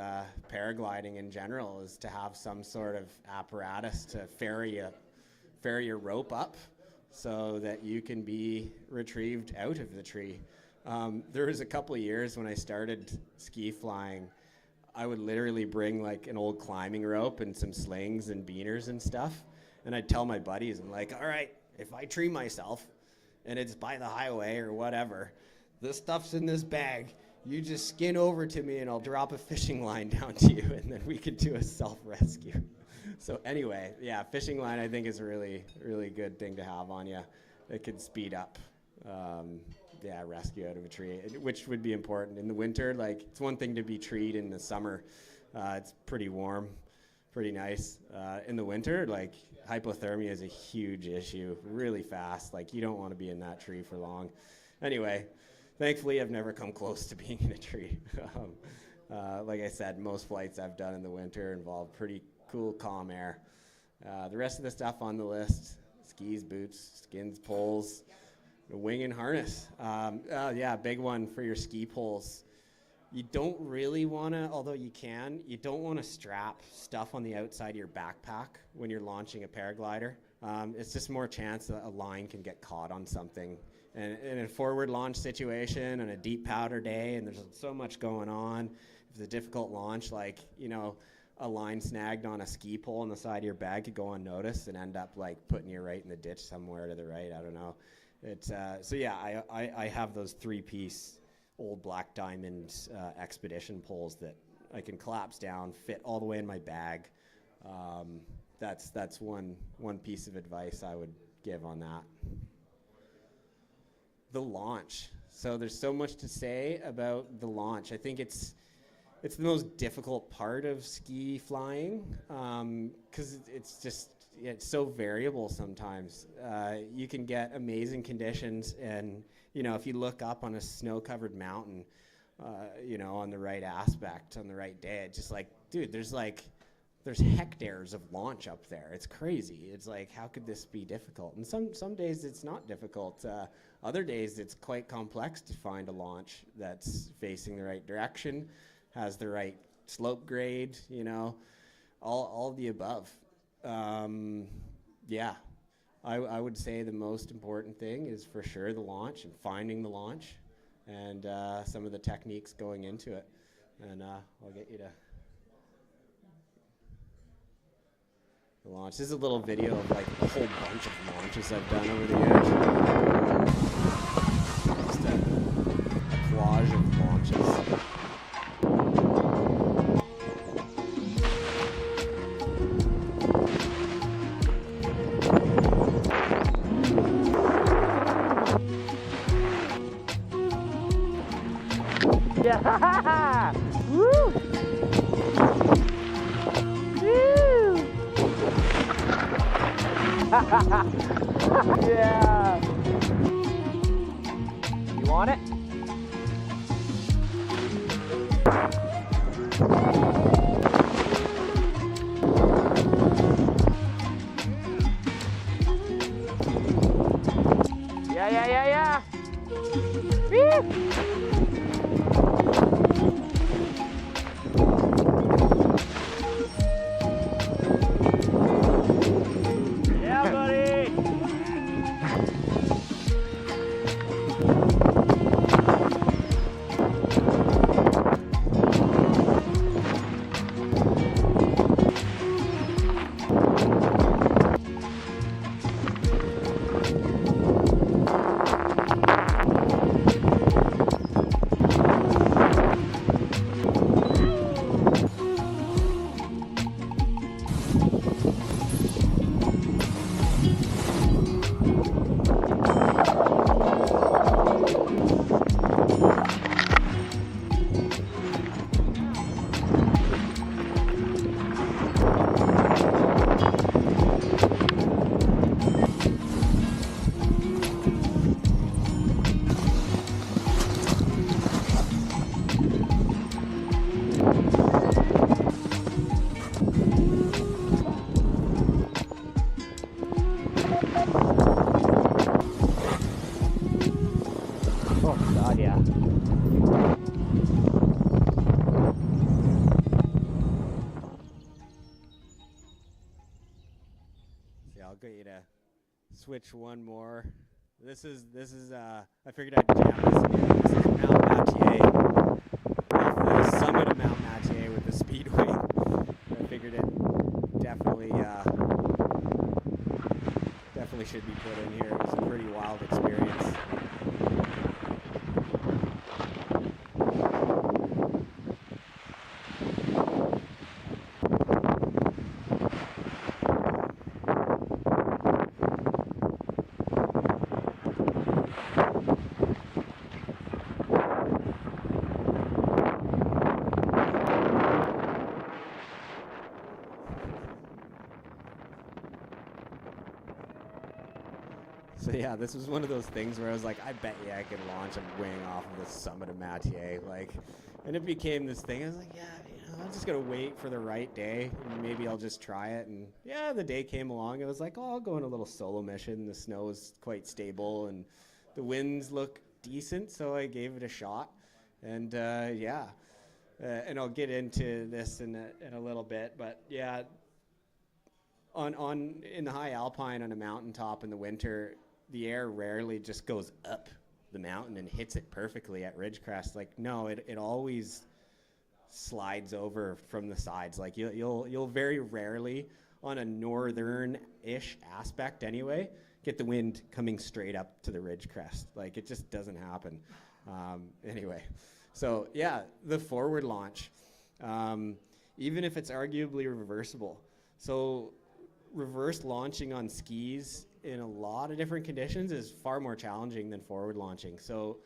paragliding in general, is to have some sort of apparatus to ferry your rope up so that you can be retrieved out of the tree. There was a couple of years when I started ski flying, I would literally bring like an old climbing rope and some slings and beaners and stuff, and I'd tell my buddies, I'm like, all right, if I tree myself and it's by the highway or whatever, this stuff's in this bag. You just skin over to me and I'll drop a fishing line down to you, and then we can do a self-rescue. So anyway, fishing line I think is a really, really good thing to have on you. It could speed up, rescue out of a tree, which would be important. In the winter, like, it's one thing to be treed in the summer. It's pretty warm, pretty nice. In the winter, like, hypothermia is a huge issue, really fast. Like, you don't want to be in that tree for long. Anyway, thankfully, I've never come close to being in a tree. Like I said, most flights I've done in the winter involve pretty cool, calm air. The rest of the stuff on the list, skis, boots, skins, poles, a wing and harness. Big one for your ski poles. You don't really want to, although you can, you don't want to strap stuff on the outside of your backpack when you're launching a paraglider. It's just more chance that a line can get caught on something. And in a forward launch situation on a deep powder day, and there's so much going on, if it's a difficult launch, like, a line snagged on a ski pole on the side of your bag could go unnoticed and end up like putting you right in the ditch somewhere to the right. I don't know. It's I have those 3-piece old Black Diamond expedition poles that I can collapse down, fit all the way in my bag. That's one piece of advice I would give on that. The launch. So there's so much to say about the launch. I think it's the most difficult part of ski flying, because it's so variable sometimes. You can get amazing conditions, and if you look up on a snow-covered mountain, on the right aspect, on the right day, it's just like, dude, there's hectares of launch up there. It's crazy. It's like, how could this be difficult? And some days it's not difficult. Other days it's quite complex to find a launch that's facing the right direction, has the right slope grade, all the above. Yeah, I would say the most important thing is for sure the launch and finding the launch and some of the techniques going into it. And I'll get you to the launch. This is a little video of like a whole bunch of launches I've done over the years. Just a collage of launches. Yeah! Woo! Woo! Yeah! You want it? Yeah! Woo! Yeah, buddy! Oh, God, yeah. Yeah, I'll get you to switch one more. This is I figured I'd jam this again. This is Mount Mathieu, the summit of Mount Mathieu with the speedway. I figured it definitely should be put in here. It was a pretty wild experience. So yeah, this was one of those things where I was like, I bet you I could launch a wing off of the summit of Mathieu, like, and it became this thing. I was like, yeah, I'm just gonna wait for the right day, and maybe I'll just try it. And yeah, the day came along. I was like, oh, I'll go on a little solo mission. The snow is quite stable, and the winds look decent, so I gave it a shot. And yeah, and I'll get into this in a little bit, but yeah. On in the high alpine on a mountaintop in the winter, the air rarely just goes up the mountain and hits it perfectly at ridge crest. Like, no, it always slides over from the sides. Like you'll very rarely on a northern-ish aspect anyway get the wind coming straight up to the ridge crest. Like, it just doesn't happen. Anyway, so yeah, the forward launch, even if it's arguably reversible. So reverse launching on skis in a lot of different conditions is far more challenging than forward launching. So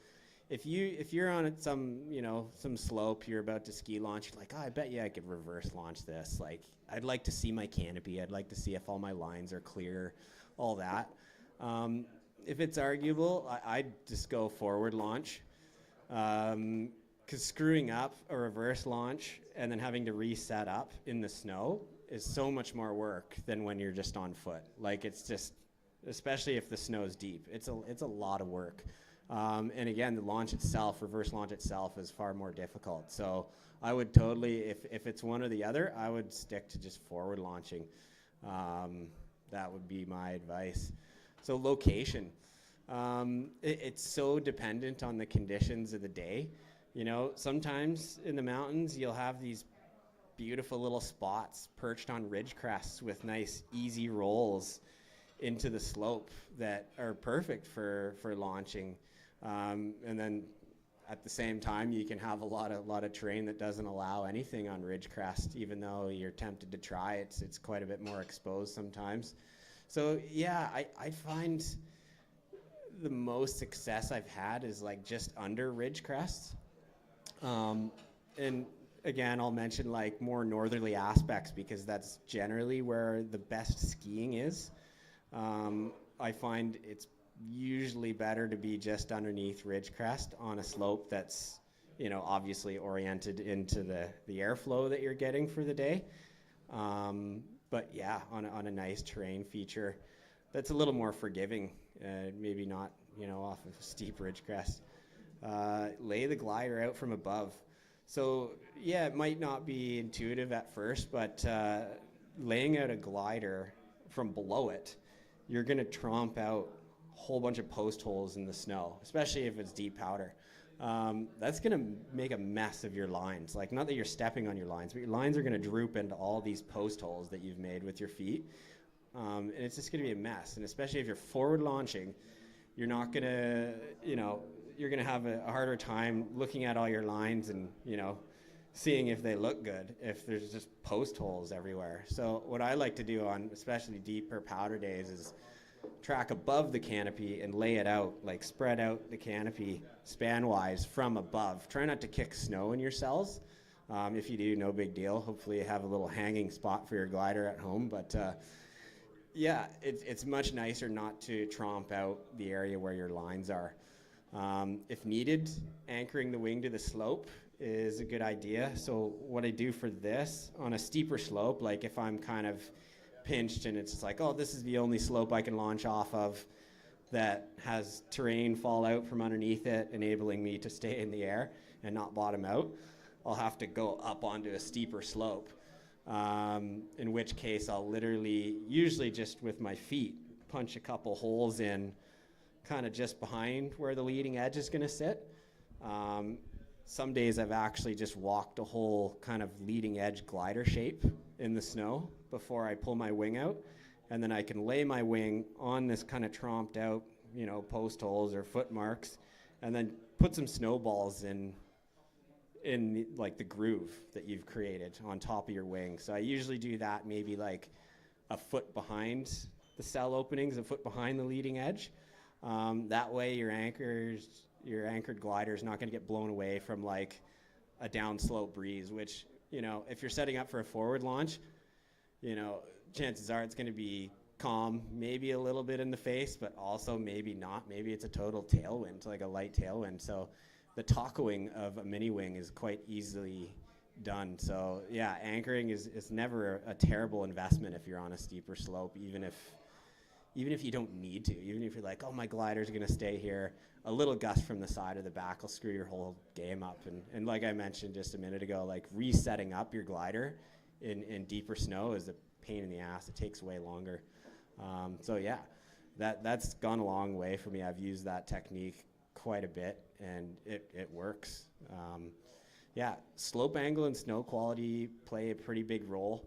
if you're on some slope, you're about to ski launch, you're like, oh, I bet you I could reverse launch this. Like, I'd like to see my canopy. I'd like to see if all my lines are clear, all that. If it's arguable, I'd just go forward launch. Because screwing up a reverse launch and then having to reset up in the snow is so much more work than when you're just on foot. Like, it's just, especially if the snow's deep, it's a lot of work. And again, the launch itself, reverse launch itself, is far more difficult. So I would totally, if it's one or the other, I would stick to just forward launching. That would be my advice. So location. It's so dependent on the conditions of the day. You know, sometimes in the mountains you'll have these beautiful little spots perched on ridge crests with nice easy rolls into the slope that are perfect for launching. And then at the same time, you can have a lot of terrain that doesn't allow anything on ridge crest, even though you're tempted to try. It's quite a bit more exposed sometimes. So yeah, I find the most success I've had is like just under ridge crests. And again, I'll mention like more northerly aspects because that's generally where the best skiing is. I find it's usually better to be just underneath ridgecrest on a slope that's, you know, obviously oriented into the airflow that you're getting for the day. But yeah, on a nice terrain feature that's a little more forgiving, maybe not, you know, off of a steep ridgecrest. Lay the glider out from above. So yeah, it might not be intuitive at first, but laying out a glider from below it, you're going to tromp out a whole bunch of post holes in the snow, especially if it's deep powder. That's going to make a mess of your lines. Like, not that you're stepping on your lines, but your lines are going to droop into all these post holes that you've made with your feet. And it's just going to be a mess. And especially if you're forward launching, you're not going to, you know, you're going to have a harder time looking at all your lines and, you know, seeing if they look good if there's just post holes everywhere. So what I like to do on especially deeper powder days is track above the canopy and lay it out, like spread out the canopy span-wise from above. Try not to kick snow in your cells. If you do, no big deal. Hopefully you have a little hanging spot for your glider at home. But yeah, it's much nicer not to tromp out the area where your lines are. If needed, anchoring the wing to the slope is a good idea. So what I do for this, on a steeper slope, like if I'm kind of pinched and it's just like, oh, this is the only slope I can launch off of that has terrain fall out from underneath it, enabling me to stay in the air and not bottom out, I'll have to go up onto a steeper slope. In which case I'll literally, usually just with my feet, punch a couple holes in kind of just behind where the leading edge is going to sit. Some days I've actually just walked a whole kind of leading edge glider shape in the snow before I pull my wing out. And then I can lay my wing on this kind of tromped out, you know, post holes or foot marks, and then put some snowballs in like the groove that you've created on top of your wing. So I usually do that maybe like a foot behind the cell openings, a foot behind the leading edge. That way your anchored glider is not going to get blown away from like a downslope breeze, which, you know, if you're setting up for a forward launch, you know, chances are it's going to be calm, maybe a little bit in the face, but also maybe not. Maybe it's a total tailwind, like a light tailwind. So the tacoing of a mini wing is quite easily done. So yeah, anchoring is never a terrible investment if you're on a steeper slope, even if you don't need to, even if you're like, oh, my glider's going to stay here, a little gust from the side or the back will screw your whole game up. And like I mentioned just a minute ago, like resetting up your glider in deeper snow is a pain in the ass. It takes way longer. So yeah, that's gone a long way for me. I've used that technique quite a bit, and it works. Yeah, slope angle and snow quality play a pretty big role.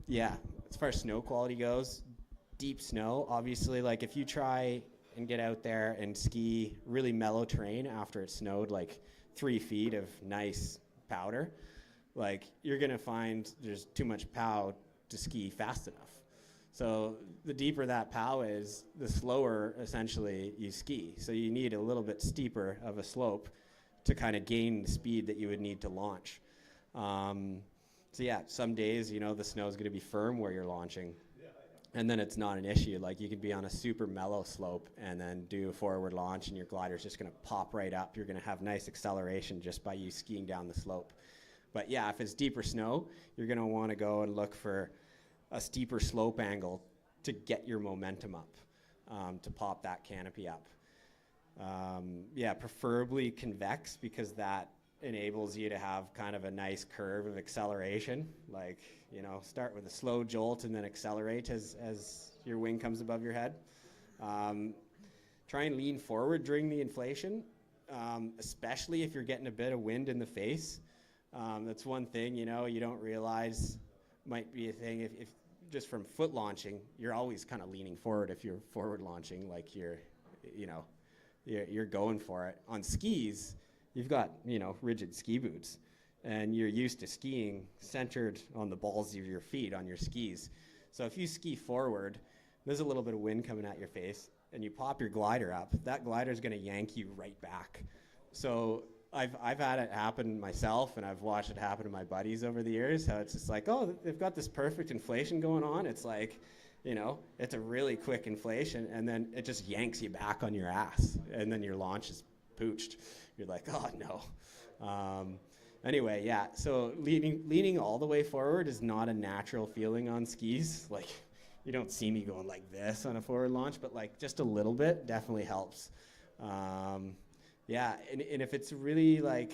Yeah, as far as snow quality goes, deep snow, obviously, like if you try and get out there and ski really mellow terrain after it snowed like 3 feet of nice powder, like you're gonna find there's too much pow to ski fast enough. So the deeper that pow is, the slower essentially you ski. So you need a little bit steeper of a slope to kind of gain the speed that you would need to launch. So yeah, some days, you know, the snow is going to be firm where you're launching, and then it's not an issue. Like you could be on a super mellow slope and then do a forward launch and your glider's just going to pop right up. You're going to have nice acceleration just by you skiing down the slope. But yeah, if it's deeper snow, you're going to want to go and look for a steeper slope angle to get your momentum up, to pop that canopy up. Yeah, preferably convex, because that enables you to have kind of a nice curve of acceleration. Like, start with a slow jolt and then accelerate as your wing comes above your head. Try and lean forward during the inflation, especially if you're getting a bit of wind in the face. That's one thing, you don't realize might be a thing. If just from foot launching, you're always kind of leaning forward if you're forward launching, like you're going for it. On skis, you've got, rigid ski boots, and you're used to skiing centered on the balls of your feet on your skis. So if you ski forward, there's a little bit of wind coming at your face, and you pop your glider up, that glider is going to yank you right back. So I've had it happen myself, and I've watched it happen to my buddies over the years, how it's just like, oh, they've got this perfect inflation going on. It's like, it's a really quick inflation, and then it just yanks you back on your ass, and then your launch is pooched. You're like, oh, no. Anyway, yeah, so leaning all the way forward is not a natural feeling on skis. Like, you don't see me going like this on a forward launch, but like just a little bit definitely helps. Yeah, and if it's really like,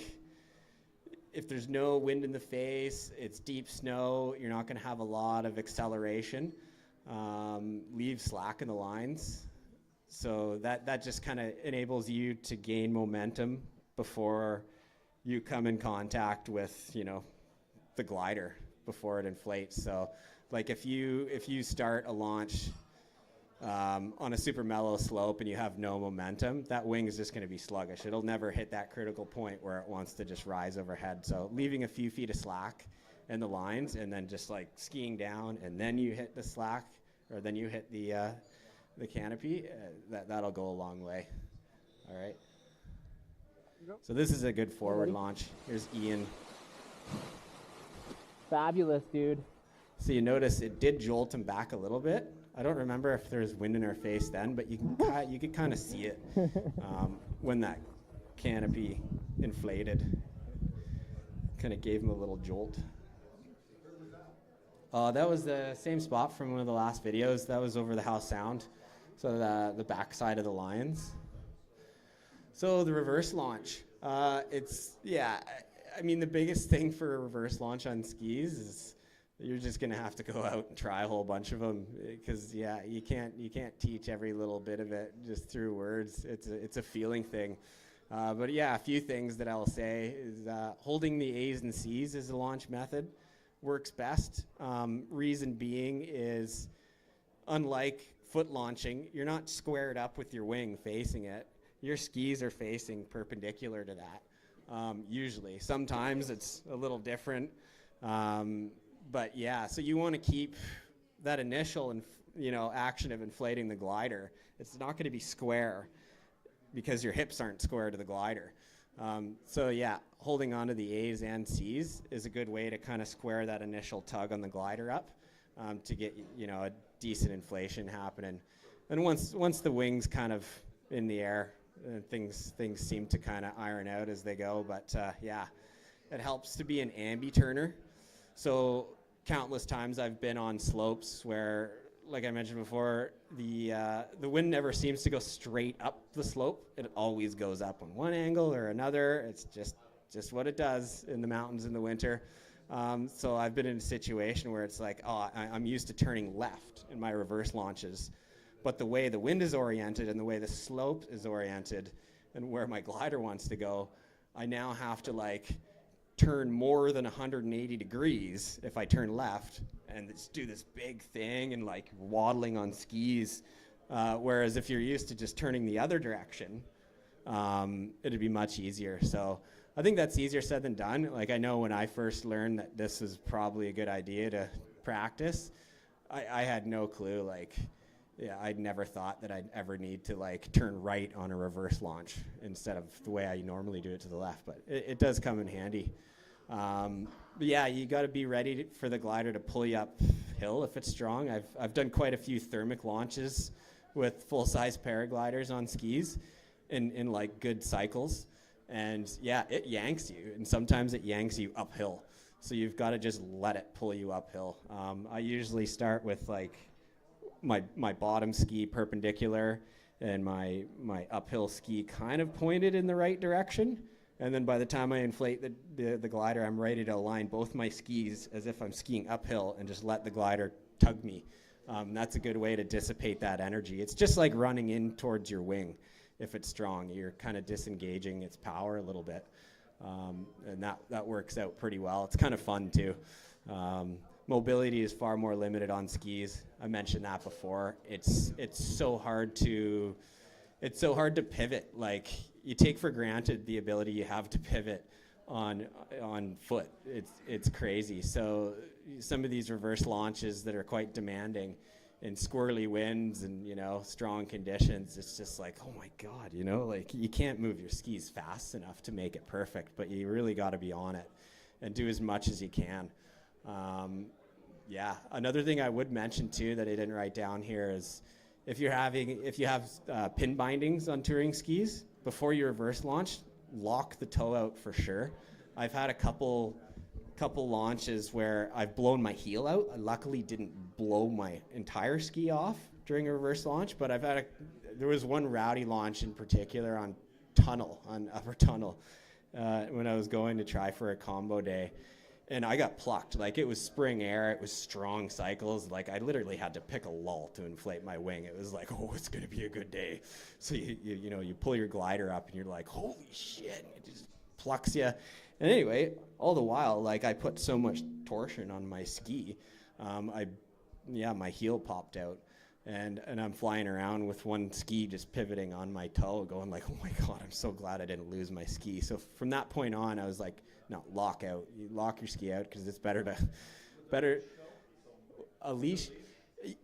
if there's no wind in the face, it's deep snow, you're not going to have a lot of acceleration. Leave slack in the lines. So that just kind of enables you to gain momentum before you come in contact with, the glider before it inflates. So like if you start a launch on a super mellow slope and you have no momentum, that wing is just going to be sluggish. It'll never hit that critical point where it wants to just rise overhead. So leaving a few feet of slack in the lines, and then just like skiing down, and then you hit the slack, or then you hit the canopy, that'll go a long way. All right. So this is a good forward launch. Here's Ian. Fabulous, dude. So you notice it did jolt him back a little bit. I don't remember if there was wind in our face then, but you could kind of see it when that canopy inflated. Kind of gave him a little jolt. That was the same spot from one of the last videos. That was over the House Sound, so the back side of the Lions. So the reverse launch. I mean, the biggest thing for a reverse launch on skis is you're just gonna have to go out and try a whole bunch of them, because you can't teach every little bit of it just through words. It's a feeling thing. But yeah, a few things that I'll say is holding the A's and C's as a launch method works best. Reason being is, unlike foot launching, you're not squared up with your wing facing it. Your skis are facing perpendicular to that. Usually, sometimes it's a little different. But yeah, so you want to keep that initial action of inflating the glider. It's not going to be square because your hips aren't square to the glider. So yeah, holding onto the A's and C's is a good way to kind of square that initial tug on the glider up to get a decent inflation happening. And once the wing's kind of in the air, things seem to kind of iron out as they go. But yeah, it helps to be an ambi turner. So countless times I've been on slopes where, like I mentioned before, the wind never seems to go straight up the slope. It always goes up on one angle or another. It's just what it does in the mountains in the winter. So I've been in a situation where it's like, I'm used to turning left in my reverse launches, but the way the wind is oriented and the way the slope is oriented and where my glider wants to go, I now have to turn more than 180 degrees if I turn left and just do this big thing and waddling on skis. Whereas if you're used to just turning the other direction, it'd be much easier. So I think that's easier said than done. I know when I first learned that this was probably a good idea to practice, I had no clue. I'd never thought that I'd ever need to turn right on a reverse launch instead of the way I normally do it to the left, but it does come in handy. But yeah, you got to be ready for the glider to pull you uphill if it's strong. I've done quite a few thermic launches with full-size paragliders on skis in good cycles, and yeah, it yanks you, and sometimes it yanks you uphill. So you've got to just let it pull you uphill. I usually start with my bottom ski perpendicular and my uphill ski kind of pointed in the right direction, And then by the time I inflate the glider, I'm ready to align both my skis as if I'm skiing uphill and just let the glider tug me. That's a good way to dissipate that energy. It's just like running in towards your wing. If it's strong, you're kind of disengaging its power a little bit. And that works out pretty well. It's kind of fun too. Mobility is far more limited on skis. I mentioned that before. It's so hard to pivot. Like, you take for granted the ability you have to pivot on foot. It's crazy. So some of these reverse launches that are quite demanding in squirrely winds and, you know, strong conditions, it's just like, oh my God, you know, like, you can't move your skis fast enough to make it perfect, but you really got to be on it and do as much as you can. Yeah, another thing I would mention too that I didn't write down here is if you have pin bindings on touring skis, before you reverse launch, lock the toe out for sure. I've had a couple launches where I've blown my heel out. I luckily didn't blow my entire ski off during a reverse launch, but there was one rowdy launch in particular on Upper Tunnel, when I was going to try for a combo day. And I got plucked. Like, it was spring air, it was strong cycles. Like, I literally had to pick a lull to inflate my wing. It was like, oh, it's gonna be a good day. So you pull your glider up and you're like, holy shit, it just plucks you. And anyway, all the while, like, I put so much torsion on my ski, my heel popped out. And I'm flying around with one ski just pivoting on my toe, going like, oh my God, I'm so glad I didn't lose my ski. So from that point on, I was like, no, lock out. You lock your ski out because it's better. A leash,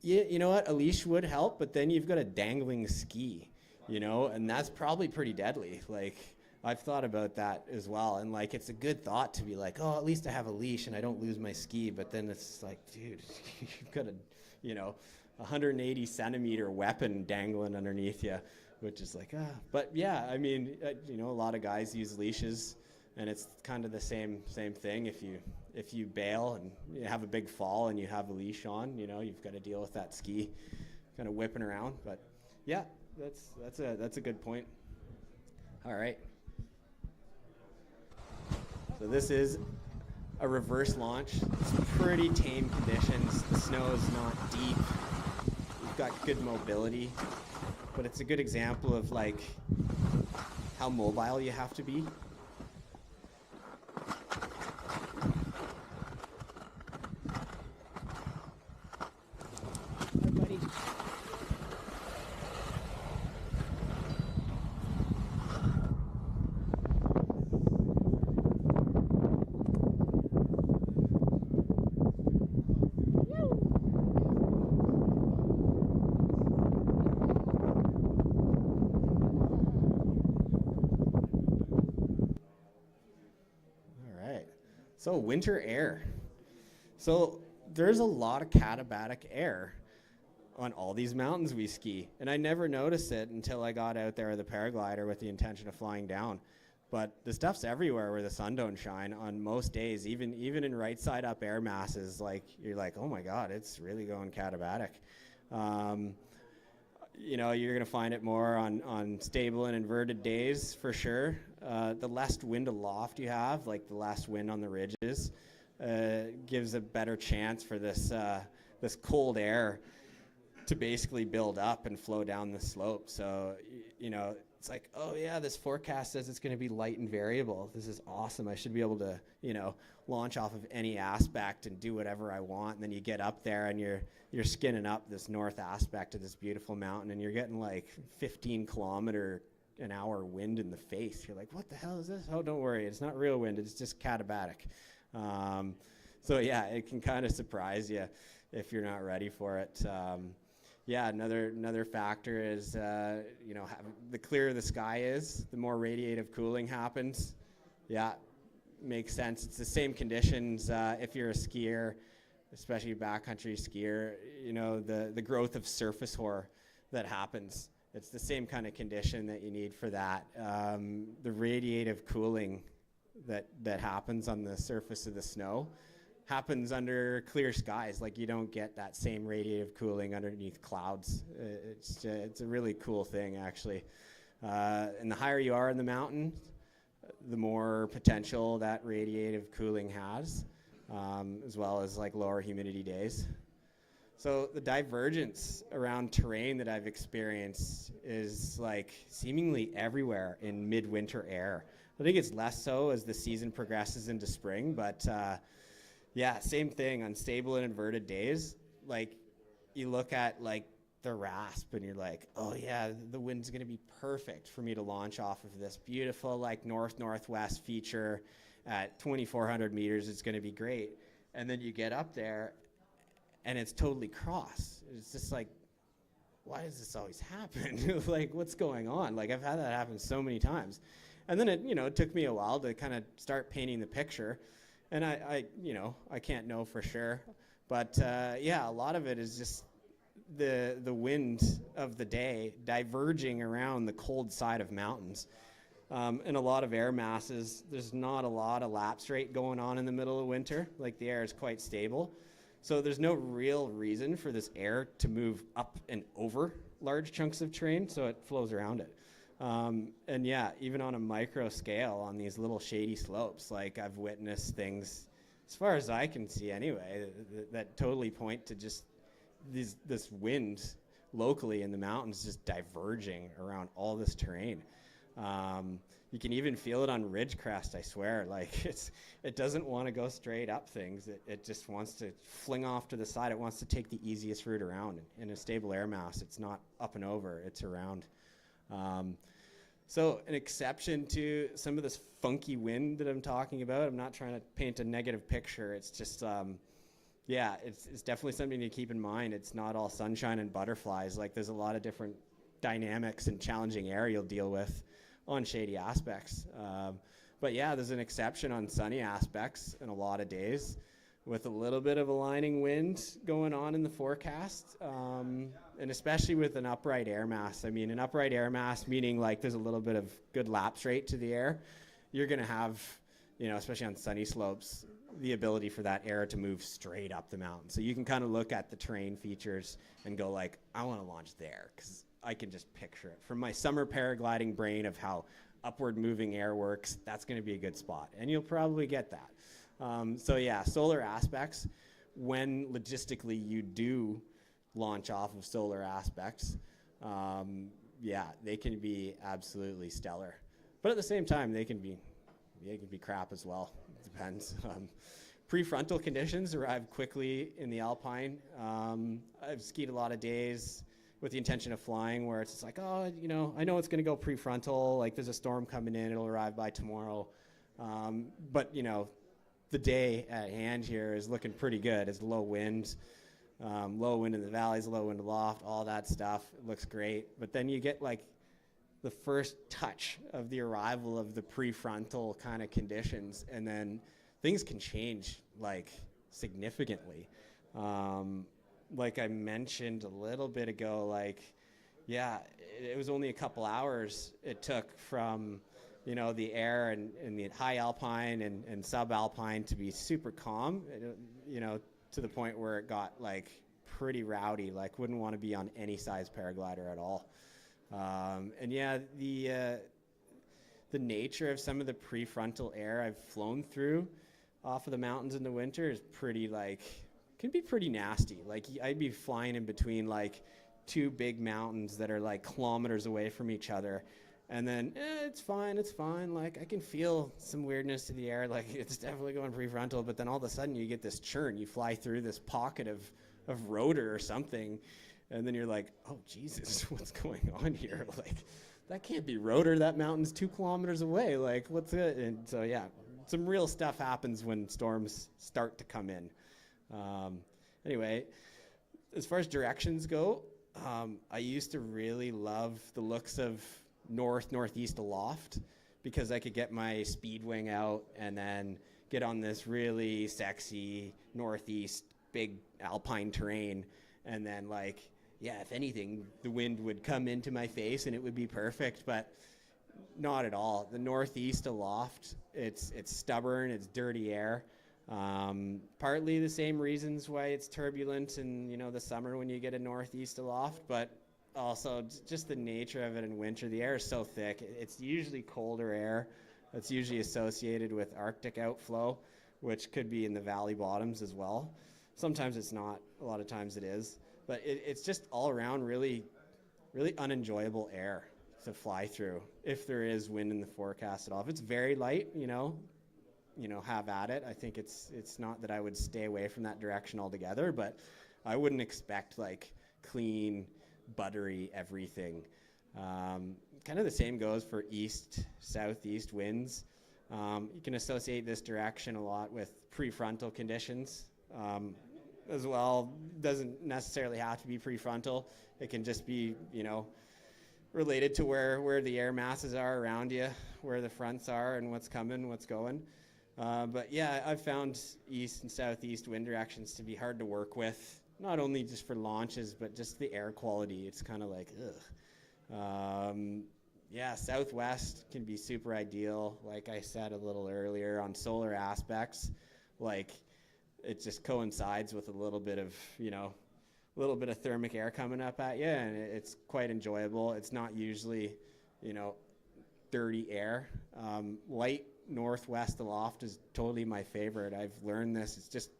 you know what? A leash would help, but then you've got a dangling ski, you know, and that's probably pretty deadly. Like, I've thought about that as well. And like, it's a good thought to be like, oh, at least I have a leash and I don't lose my ski. But then it's like, dude, you've got a, 180 centimeter weapon dangling underneath you, which is like, But yeah, I mean, a lot of guys use leashes, and it's kind of the same thing. If you bail and you have a big fall and you have a leash on, you've got to deal with that ski kind of whipping around. But yeah, that's a good point. All right. So this is a reverse launch. It's pretty tame conditions. The snow is not deep. You've got good mobility, but it's a good example of like how mobile you have to be. Hi, buddy. So winter air. So there's a lot of katabatic air on all these mountains we ski. And I never noticed it until I got out there with a paraglider with the intention of flying down. But the stuff's everywhere where the sun don't shine on most days, even in right side up air masses. Like, you're like, oh my God, it's really going katabatic. You're gonna find it more on stable and inverted days for sure. The less wind aloft you have, like the less wind on the ridges, gives a better chance for this cold air to basically build up and flow down the slope. So, it's like, oh yeah, this forecast says it's going to be light and variable. This is awesome. I should be able to, launch off of any aspect and do whatever I want. And then you get up there and you're skinning up this north aspect of this beautiful mountain, and you're getting like 15 kilometer an hour wind in the face. You're like, what the hell is this? Oh, don't worry, it's not real wind, it's just katabatic. So yeah, it can kind of surprise you if you're not ready for it. Yeah, another factor is the clearer the sky is, the more radiative cooling happens. Yeah, makes sense. It's the same conditions if you're a skier, especially a backcountry skier. The growth of surface hoar that happens. It's the same kind of condition that you need for that. The radiative cooling that happens on the surface of the snow happens under clear skies. Like, you don't get that same radiative cooling underneath clouds. It's a really cool thing, actually. And the higher you are in the mountain, the more potential that radiative cooling has, as well as like lower humidity days. So the divergence around terrain that I've experienced is like seemingly everywhere in midwinter air. I think it's less so as the season progresses into spring, but yeah, same thing, unstable and inverted days. Like you look at like the rasp and you're like, oh yeah, the wind's gonna be perfect for me to launch off of this beautiful like north-northwest feature at 2,400 meters. It's gonna be great. And then you get up there and it's totally cross. It's just like, why does this always happen? Like, what's going on? Like, I've had that happen so many times. And then it took me a while to kind of start painting the picture. And I can't know for sure. But yeah, a lot of it is just the wind of the day diverging around the cold side of mountains. And a lot of air masses, there's not a lot of lapse rate going on in the middle of winter. Like, the air is quite stable. So there's no real reason for this air to move up and over large chunks of terrain, so it flows around it. And yeah, even on a micro scale on these little shady slopes, like I've witnessed things, as far as I can see anyway, that totally point to just this wind locally in the mountains just diverging around all this terrain. You can even feel it on ridge crest, I swear. Like it doesn't want to go straight up things. It just wants to fling off to the side. It wants to take the easiest route around. In a stable air mass, it's not up and over, it's around. So an exception to some of this funky wind that I'm talking about, I'm not trying to paint a negative picture. It's just, yeah, it's definitely something to keep in mind. It's not all sunshine and butterflies. Like, there's a lot of different dynamics and challenging air you'll deal with on shady aspects. But yeah, there's an exception on sunny aspects in a lot of days with a little bit of aligning wind going on in the forecast, and especially with an upright air mass. I mean, an upright air mass meaning like there's a little bit of good lapse rate to the air. You're gonna have, especially on sunny slopes, the ability for that air to move straight up the mountain. So you can kind of look at the terrain features and go like, I want to launch there, because I can just picture it. From my summer paragliding brain of how upward moving air works, that's going to be a good spot. And you'll probably get that. So yeah, solar aspects, when logistically you do launch off of solar aspects, yeah, they can be absolutely stellar. But at the same time, they can be crap as well. It depends. Prefrontal conditions arrive quickly in the alpine. I've skied a lot of days with the intention of flying where it's just like, oh, I know it's going to go prefrontal, like there's a storm coming in, it'll arrive by tomorrow. But, the day at hand here is looking pretty good. It's low wind in the valleys, low wind aloft, all that stuff. It looks great. But then you get like the first touch of the arrival of the prefrontal kind of conditions, and then things can change like significantly. Like I mentioned a little bit ago, like, yeah, it was only a couple hours it took from, the air and the high alpine and subalpine to be super calm, to the point where it got like pretty rowdy, like wouldn't want to be on any size paraglider at all. And yeah, the nature of some of the prefrontal air I've flown through off of the mountains in the winter is pretty can be pretty nasty. Like I'd be flying in between like two big mountains that are like kilometers away from each other, and then it's fine. Like I can feel some weirdness to the air, like it's definitely going prefrontal, but then all of a sudden you get this churn. You fly through this pocket of rotor or something, and then you're like, oh Jesus, what's going on here? Like that can't be rotor. That mountain's 2 kilometers away. Like what's it? And so yeah, some real stuff happens when storms start to come in. Anyway, as far as directions go, I used to really love the looks of northeast aloft, because I could get my speed wing out and then get on this really sexy northeast big alpine terrain, and then like, yeah, if anything, the wind would come into my face and it would be perfect, but not at all. The northeast aloft, it's stubborn, it's dirty air. Partly the same reasons why it's turbulent in the summer when you get a northeast aloft, but also just the nature of it in winter. The air is so thick. It's usually colder air. That's usually associated with Arctic outflow, which could be in the valley bottoms as well. Sometimes it's not, a lot of times it is. But it's just all around really unenjoyable air to fly through if there is wind in the forecast at all. If it's very light, have at it. I think it's not that I would stay away from that direction altogether, but I wouldn't expect like clean, buttery everything. Kind of the same goes for east, southeast winds. You can associate this direction a lot with prefrontal conditions as well. Doesn't necessarily have to be prefrontal. It can just be, related to where the air masses are around you, where the fronts are and what's coming, what's going. But yeah, I've found east and southeast wind directions to be hard to work with, not only just for launches, but just the air quality. It's kind of like, ugh. Yeah, southwest can be super ideal. Like I said a little earlier on solar aspects, like it just coincides with a little bit of thermic air coming up at you, and it's quite enjoyable. It's not usually, dirty air. Light northwest aloft is totally my favorite. I've learned this. It's just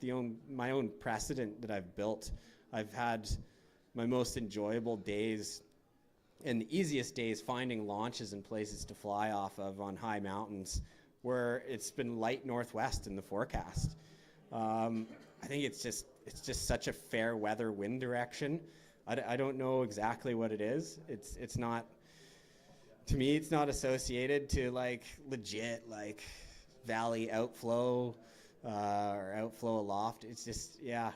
my own precedent that I've built. I've had my most enjoyable days and the easiest days finding launches and places to fly off of on high mountains where it's been light northwest in the forecast. I think it's just such a fair weather wind direction. I don't know exactly what it is. It's not, to me, it's not associated to like legit like valley outflow or outflow aloft. It's just, yeah.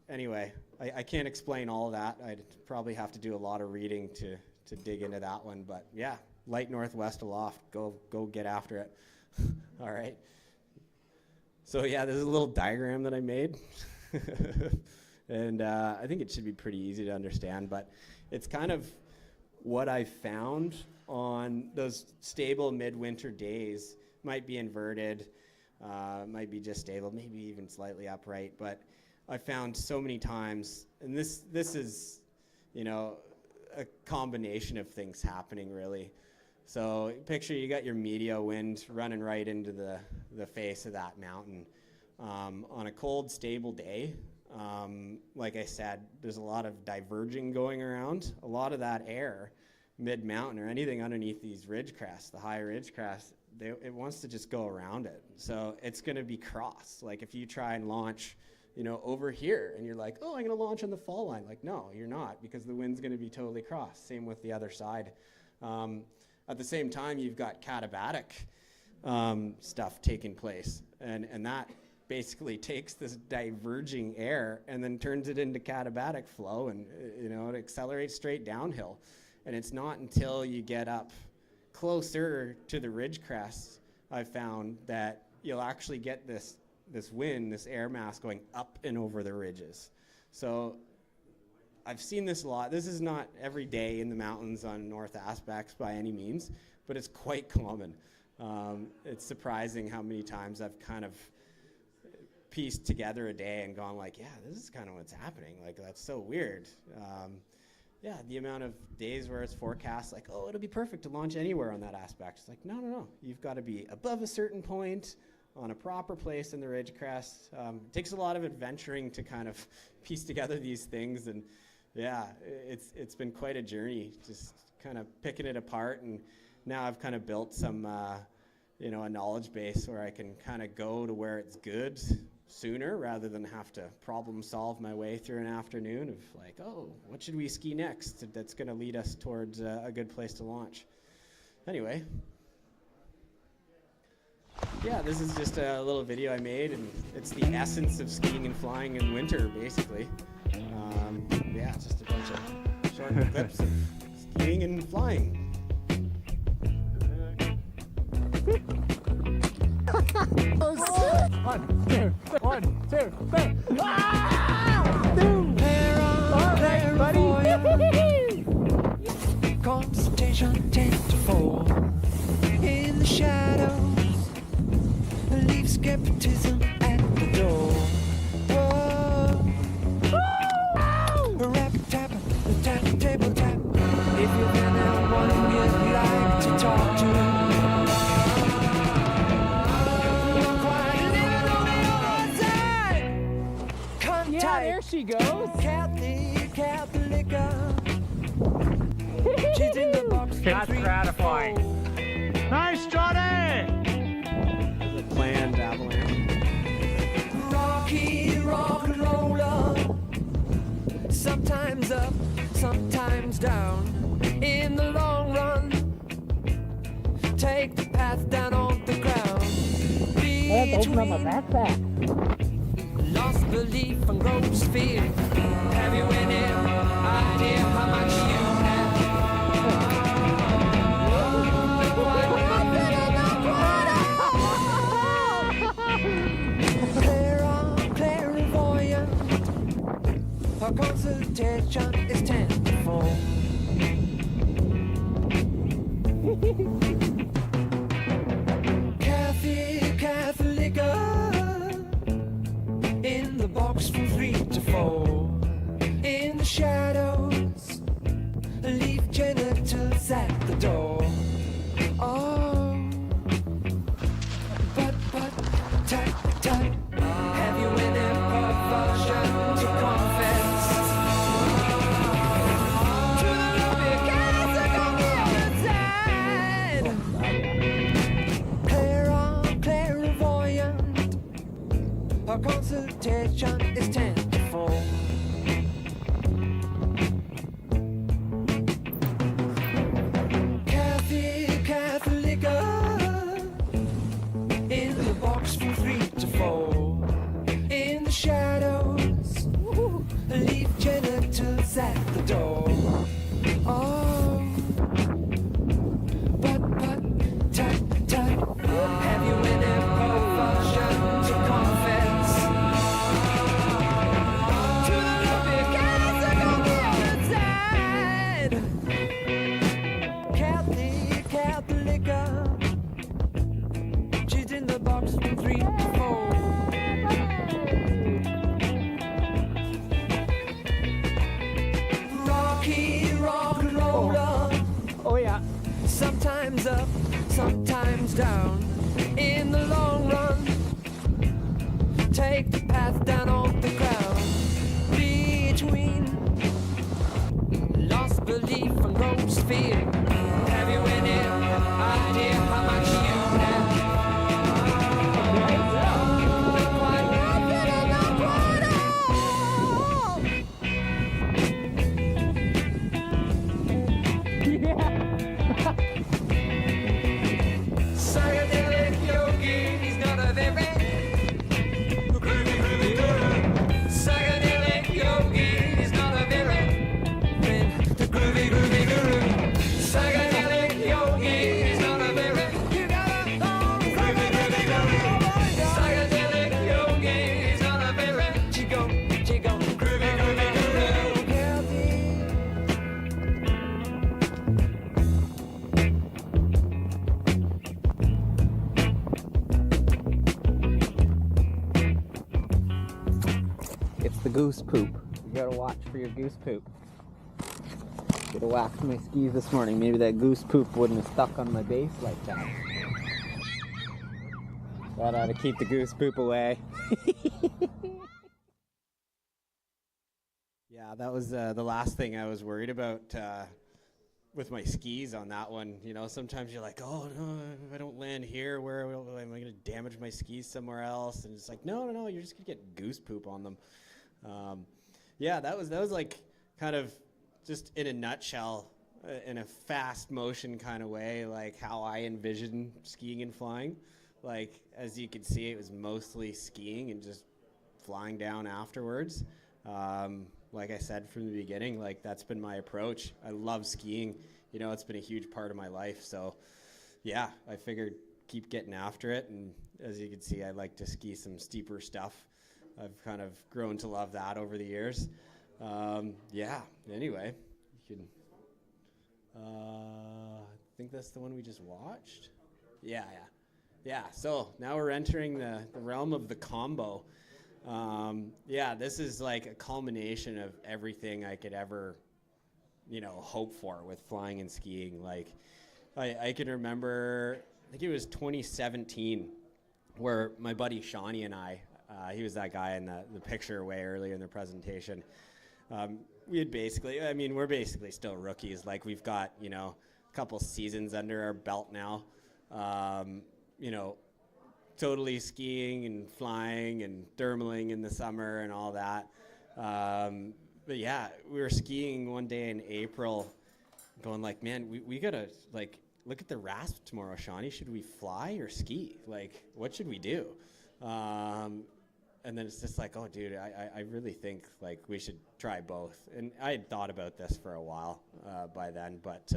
Anyway, I can't explain all of that. I'd probably have to do a lot of reading to dig into that one. But yeah, light northwest aloft. Go get after it. All right. So yeah, this is a little diagram that I made. And I think it should be pretty easy to understand, but it's kind of what I found on those stable midwinter days. Might be inverted, might be just stable, maybe even slightly upright, but I found so many times, and this is, a combination of things happening really. So picture you got your media wind running right into the face of that mountain. On a cold, stable day, like I said, there's a lot of diverging going around. A lot of that air, mid-mountain or anything underneath these ridge crests, the high ridge crests, it wants to just go around it. So it's going to be cross. Like if you try and launch, over here and you're like, oh, I'm going to launch on the fall line. Like, no, you're not, because the wind's going to be totally cross. Same with the other side. At the same time, you've got katabatic stuff taking place. And that basically takes this diverging air and then turns it into katabatic flow, and it accelerates straight downhill. And it's not until you get up closer to the ridge crests, I've found, that you'll actually get this wind, this air mass going up and over the ridges. So I've seen this a lot. This is not every day in the mountains on North Aspects by any means, but it's quite common. It's surprising how many times I've kind of pieced together a day and gone like, yeah, this is kind of what's happening. Like, that's so weird. Yeah, the amount of days where it's forecast like, oh, it'll be perfect to launch anywhere on that aspect. It's like, no. You've got to be above a certain point on a proper place in the ridge crest. It takes a lot of adventuring to kind of piece together these things. And yeah, it's been quite a journey, just kind of picking it apart. And now I've kind of built some, a knowledge base where I can kind of go to where it's good sooner rather than have to problem solve my way through an afternoon of like, oh, what should we ski next that's going to lead us towards a good place to launch. Anyway, yeah, this is just a little video I made, and it's the essence of skiing and flying in winter, basically. Yeah, just a bunch of short clips of skiing and flying. One, two, three. They're all there for you. Concentration tends to fall in the shadows. Leave skepticism at the door. Whoa. A rapid tap, a tap, table tap. If you've been out one you'd like to talk to. she goes. Kathy, Catholica. She's in the box. That's gratifying. Nice, Johnny! The planned avalanche. Rocky rock and roller. Sometimes up, sometimes down. In the long run, take the path down on the ground. Between lost belief and gross fear. Have you any idea how much you have? Clairvoyant. Her consultation is tenfold. Kathy, Catholica. In the box from 3 to 4. In the shadows. Leave genitals at the door. Oh, but, tut, tut. Have you any perversion to confess? To the ruby castle on the other side. Clairvoyant. Her consultation is 10 to 4. Kathy, Catholica. In the box from 3 to 4. In the shadows. Leave genitals at the door. Oh, but, tut, tut. Have you any perversion to confess? To the ruby castle on the other side. Kathy, Catholica. She's in the box from 3 to 4. Rocky rock and roller. Oh, yeah. Sometimes up, sometimes down. In the long run, take the path down on the ground. Between lost belief and gross fear. Have you any idea how much you have? Psychedelic yogi, he's not a very groovy guru. Psychedelic yogi, he's not a very the groovy guru. Psychedelic yogi, he's not a very you gotta groovy guru. Psychedelic yogi, he's not a very chico groovy guru. It's the goose poop. You gotta watch for your goose poop. Should have waxed my skis this morning. Maybe that goose poop wouldn't have stuck on my base like that. That ought to keep the goose poop away. Yeah, that was the last thing I was worried about with my skis on that one. You know, sometimes you're like, oh no, if I don't land here, where am I going to damage my skis somewhere else? And it's like, no, you're just going to get goose poop on them. Yeah, that was like kind of just in a nutshell, in a fast motion kind of way, like how I envision skiing and flying. Like, as you can see, it was mostly skiing and just flying down afterwards. Like I said from the beginning, like that's been my approach. I love skiing. You know, it's been a huge part of my life. So, yeah, I figured keep getting after it. And as you can see, I like to ski some steeper stuff. I've kind of grown to love that over the years. Yeah, anyway, you can, I think that's the one we just watched. Yeah. So now we're entering the realm of the combo. Yeah, this is like a culmination of everything I could ever, hope for with flying and skiing. Like, I can remember, I think it was 2017, where my buddy Shawnee and I He was that guy in the picture way earlier in the presentation. We had basically, I mean, we're basically still rookies. Like, we've got, you know, a couple seasons under our belt now. You know, totally skiing and flying and thermaling in the summer and all that. But yeah, we were skiing one day in April, going like, man, we gotta, like, look at the RASP tomorrow, Shawnee. Should we fly or ski? Like, what should we do? And then it's just like, oh, dude, I really think, like, we should try both. And I had thought about this for a while by then. But,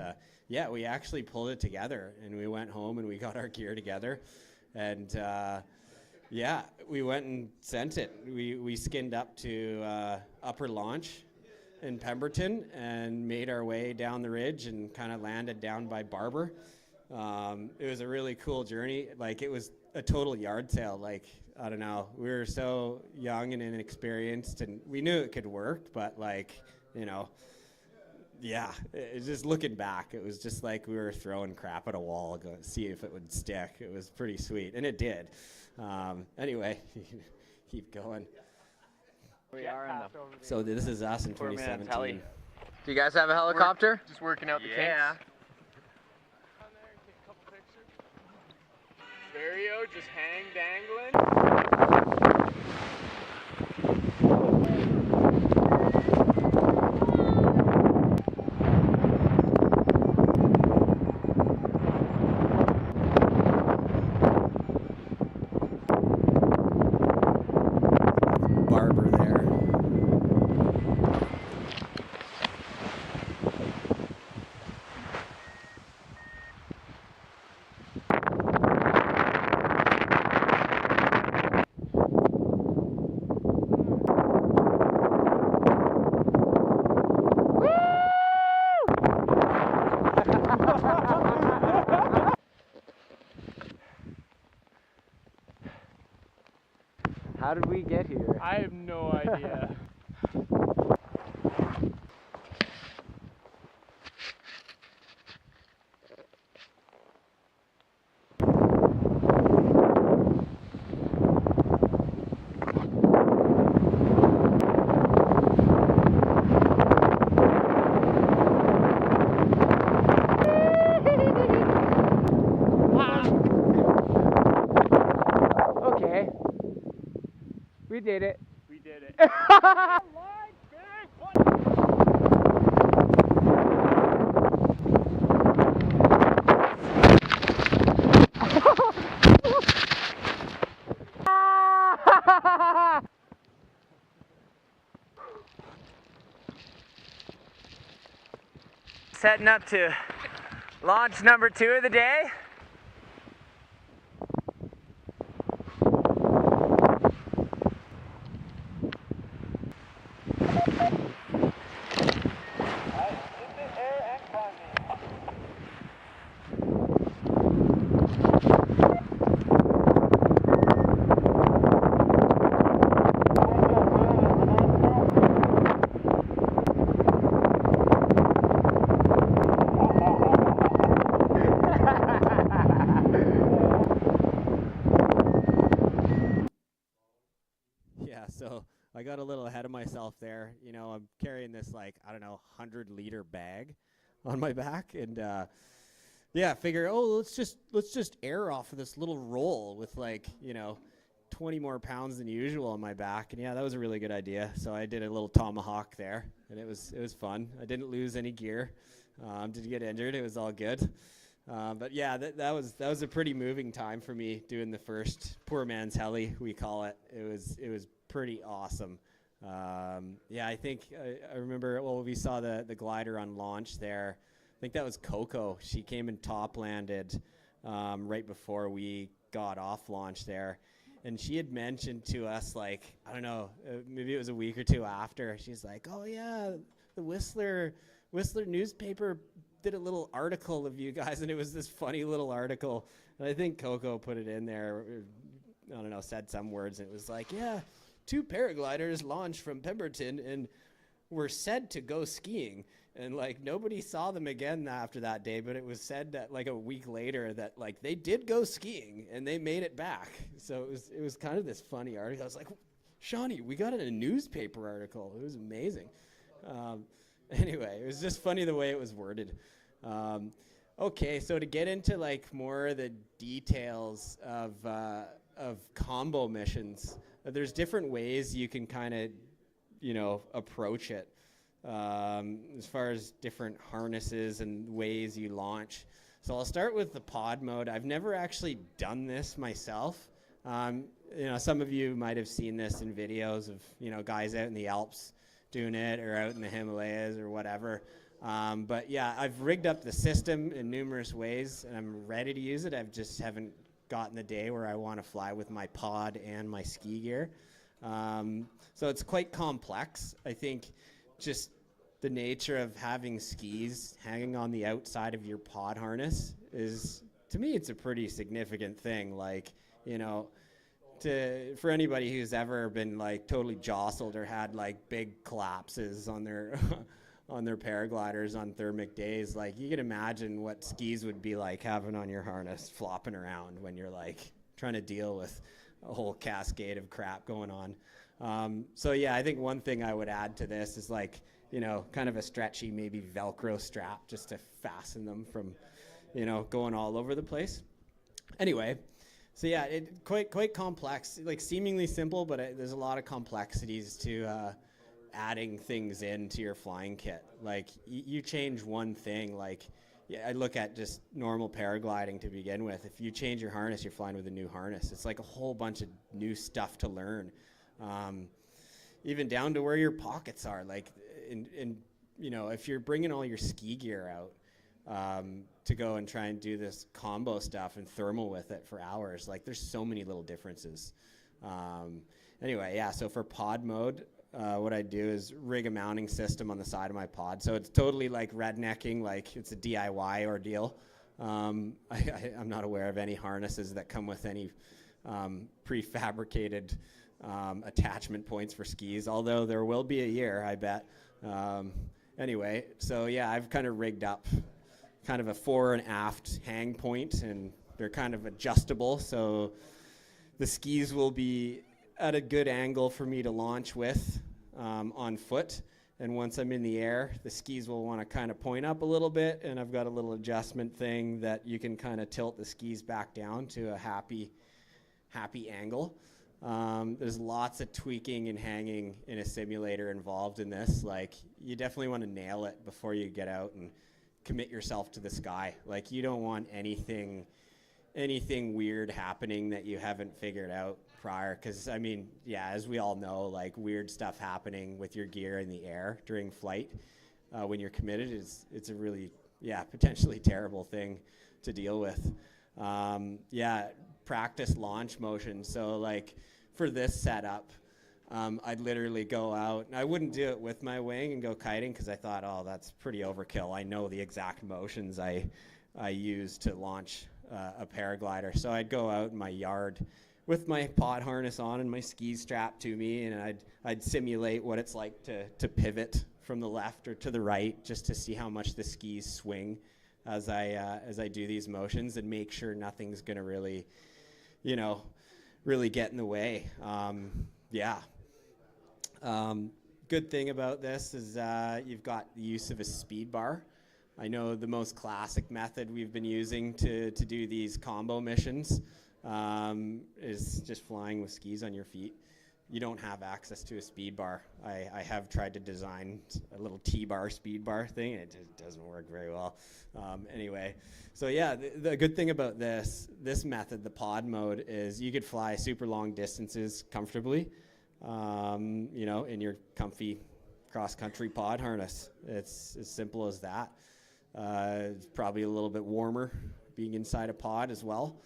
yeah, we actually pulled it together. And we went home and we got our gear together. And, yeah, we went and sent it. We skinned up to Upper Launch in Pemberton and made our way down the ridge and kind of landed down by Barber. It was a really cool journey. Like, it was a total yard sale. Like, I don't know, we were so young and inexperienced, and we knew it could work, but, like, you know, yeah, just looking back, it was just like we were throwing crap at a wall, to see if it would stick. It was pretty sweet, and it did. Anyway, keep going. We are in the So this is us in 2017. Do you guys have a helicopter? Just working out the Yeah. kinks. Stereo just hang dangling. Barber there. How did we get here? I have no idea. Okay. We did it. We did it. Setting up to launch number 2 of the day. Yeah, so I got a little ahead of myself there. You know, I'm carrying this, like, I don't know, 100-liter bag on my back, and yeah, figure, oh, let's just air off of this little roll with, like, you know, 20 more pounds than usual on my back. And yeah, that was a really good idea. So I did a little tomahawk there, and it was fun. I didn't lose any gear. Didn't get injured. It was all good. But yeah, that was a pretty moving time for me doing the first poor man's heli, we call it. It was pretty awesome. Yeah, I think I remember. Well, we saw the glider on launch there. I think that was Coco. She came and top landed right before we got off launch there. And she had mentioned to us, like, I don't know, maybe it was a week or two after, she's like, oh yeah, the Whistler newspaper did a little article of you guys, and it was this funny little article. And I think Coco put it in there, I don't know, said some words, and it was like, yeah, 2 paragliders launched from Pemberton and were said to go skiing. And like nobody saw them again after that day, but it was said that like a week later that like they did go skiing and they made it back. So it was kind of this funny article. I was like, Shawnee, we got it in a newspaper article. It was amazing. Anyway, it was just funny the way it was worded. Okay, so to get into like more of the details of combo missions, there's different ways you can kind of, approach it. As far as different harnesses and ways you launch. So I'll start with the pod mode. I've never actually done this myself. Some of you might have seen this in videos of, guys out in the Alps doing it or out in the Himalayas or whatever. But yeah, I've rigged up the system in numerous ways and I'm ready to use it. I just haven't gotten the day where I want to fly with my pod and my ski gear. So it's quite complex. I think just the nature of having skis hanging on the outside of your pod harness is, to me, it's a pretty significant thing. Like, for anybody who's ever been like totally jostled or had like big collapses on their on their paragliders on thermic days, like you can imagine what skis would be like having on your harness flopping around when you're like trying to deal with a whole cascade of crap going on. So yeah, I think one thing I would add to this is like, kind of a stretchy, maybe Velcro strap just to fasten them from, going all over the place. Anyway, so yeah, it quite complex, like seemingly simple, but there's a lot of complexities to adding things into your flying kit. Like you change one thing, like I look at just normal paragliding to begin with. If you change your harness, you're flying with a new harness. It's like a whole bunch of new stuff to learn. Even down to where your pockets are, like if you're bringing all your ski gear out to go and try and do this combo stuff and thermal with it for hours, like there's so many little differences. Anyway, yeah, so for pod mode, what I do is rig a mounting system on the side of my pod. So it's totally like rednecking, like it's a DIY ordeal. I'm not aware of any harnesses that come with any prefabricated attachment points for skis, although there will be a year, I bet. Anyway, so yeah, I've kind of rigged up kind of a fore and aft hang point, and they're kind of adjustable, so the skis will be at a good angle for me to launch with on foot. And once I'm in the air, the skis will want to kind of point up a little bit, and I've got a little adjustment thing that you can kind of tilt the skis back down to a happy angle. There's lots of tweaking and hanging in a simulator involved in this. Like, you definitely want to nail it before you get out and commit yourself to the sky. Like, you don't want anything weird happening that you haven't figured out prior. Because, I mean, yeah, as we all know, like, weird stuff happening with your gear in the air during flight when you're committed it's a really, potentially terrible thing to deal with. Practice launch motion. So like for this setup, I'd literally go out, and I wouldn't do it with my wing and go kiting because I thought, oh, that's pretty overkill. I know the exact motions I use to launch a paraglider. So I'd go out in my yard with my pod harness on and my skis strapped to me, and I'd simulate what it's like to pivot from the left or to the right just to see how much the skis swing as I do these motions, and make sure nothing's going to really get in the way. Good thing about this is you've got the use of a speed bar. I know the most classic method we've been using to do these combo missions is just flying with skis on your feet. You don't have access to a speed bar. I have tried to design a little T-bar speed bar thing, and it just doesn't work very well. Anyway, so yeah, the good thing about this method, the pod mode, is you could fly super long distances comfortably, in your comfy cross-country pod harness. It's as simple as that. It's probably a little bit warmer being inside a pod as well.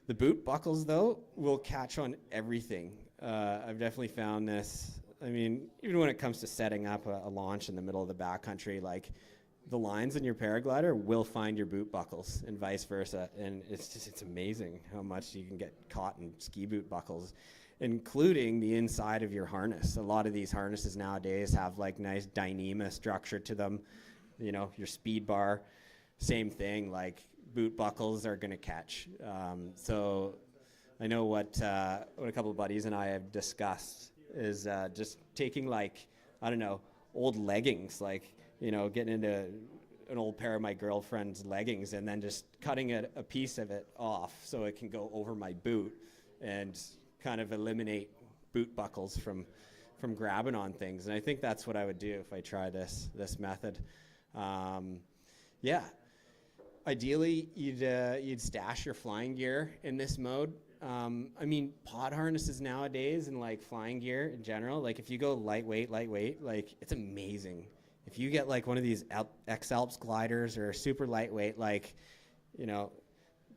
The boot buckles, though, will catch on everything. I've definitely found this. I mean, even when it comes to setting up a launch in the middle of the backcountry, like the lines in your paraglider will find your boot buckles and vice versa. And it's amazing how much you can get caught in ski boot buckles. including the inside of your harness. A lot of these harnesses nowadays have like nice Dyneema structure to them. You know, your speed bar, same thing, like boot buckles are gonna catch. So I know what a couple of buddies and I have discussed is just taking like, I don't know, old leggings, like, you know, getting into an old pair of my girlfriend's leggings and then just cutting a piece of it off so it can go over my boot and kind of eliminate boot buckles from grabbing on things. And I think that's what I would do if I try this method. Yeah. Ideally, you'd stash your flying gear in this mode. I mean, pod harnesses nowadays and like flying gear in general, like if you go lightweight, like it's amazing. If you get like one of these X-Alps gliders or super lightweight, like, you know,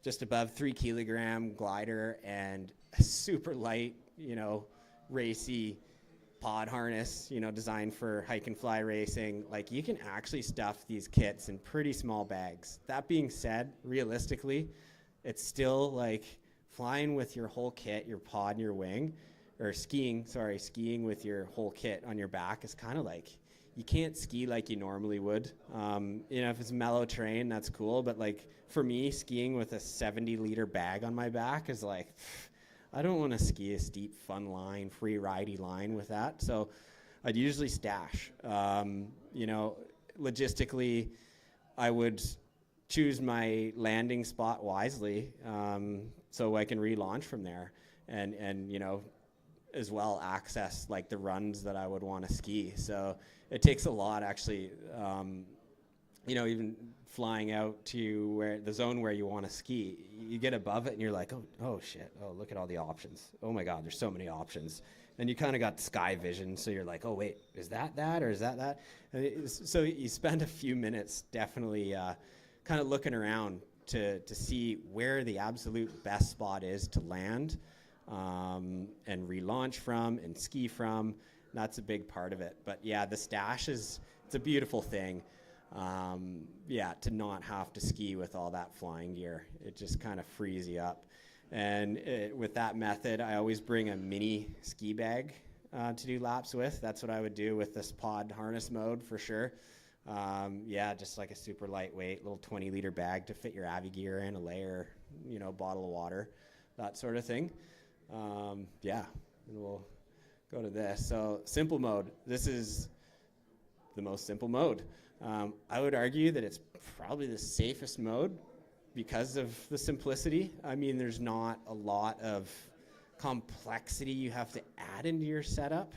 just above 3 kilogram glider and a super light, you know, racy pod harness, you know, designed for hike and fly racing, like you can actually stuff these kits in pretty small bags. That being said, realistically, it's still like flying with your whole kit, your pod and your wing, or skiing with your whole kit on your back is kind of like, you can't ski like you normally would. You know, if it's mellow terrain, that's cool. But like for me, skiing with a 70-liter bag on my back is like, I don't want to ski a steep, fun line, free ridey line with that. So I'd usually stash. You know, logistically, I would choose my landing spot wisely so I can relaunch from there and you know, as well access like the runs that I would want to ski. So it takes a lot actually, you know, even flying out to where the zone where you want to ski, you get above it and you're like, oh shit, oh look at all the options. Oh my God, there's so many options. And you kind of got sky vision, so you're like, oh wait, is that or is that? And so you spend a few minutes definitely kind of looking around to see where the absolute best spot is to land and relaunch from and ski from. That's a big part of it. But yeah, the stash it's a beautiful thing. Yeah, to not have to ski with all that flying gear. It just kind of frees you up. And with that method, I always bring a mini ski bag to do laps with. That's what I would do with this pod harness mode for sure. Yeah, just like a super lightweight little 20-liter bag to fit your Avi gear in, a layer, you know, bottle of water, that sort of thing. Yeah, and we'll go to this. So simple mode. This is the most simple mode. I would argue that it's probably the safest mode because of the simplicity. I mean, there's not a lot of complexity you have to add into your setup,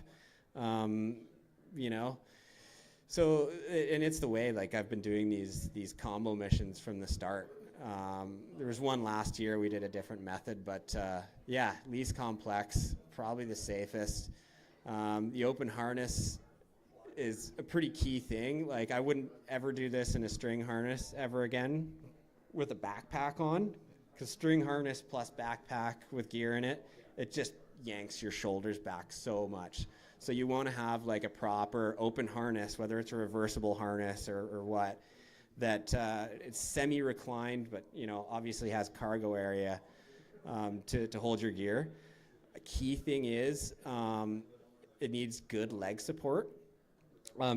you know. So, and it's the way, like I've been doing these combo missions from the start. There was one last year, we did a different method, but yeah, least complex, probably the safest. The open harness is a pretty key thing. Like I wouldn't ever do this in a string harness ever again with a backpack on, because string harness plus backpack with gear in it, it just yanks your shoulders back so much. So you want to have like a proper open harness, whether it's a reversible harness or what, that it's semi-reclined, but you know, obviously has cargo area to hold your gear. A key thing is it needs good leg support.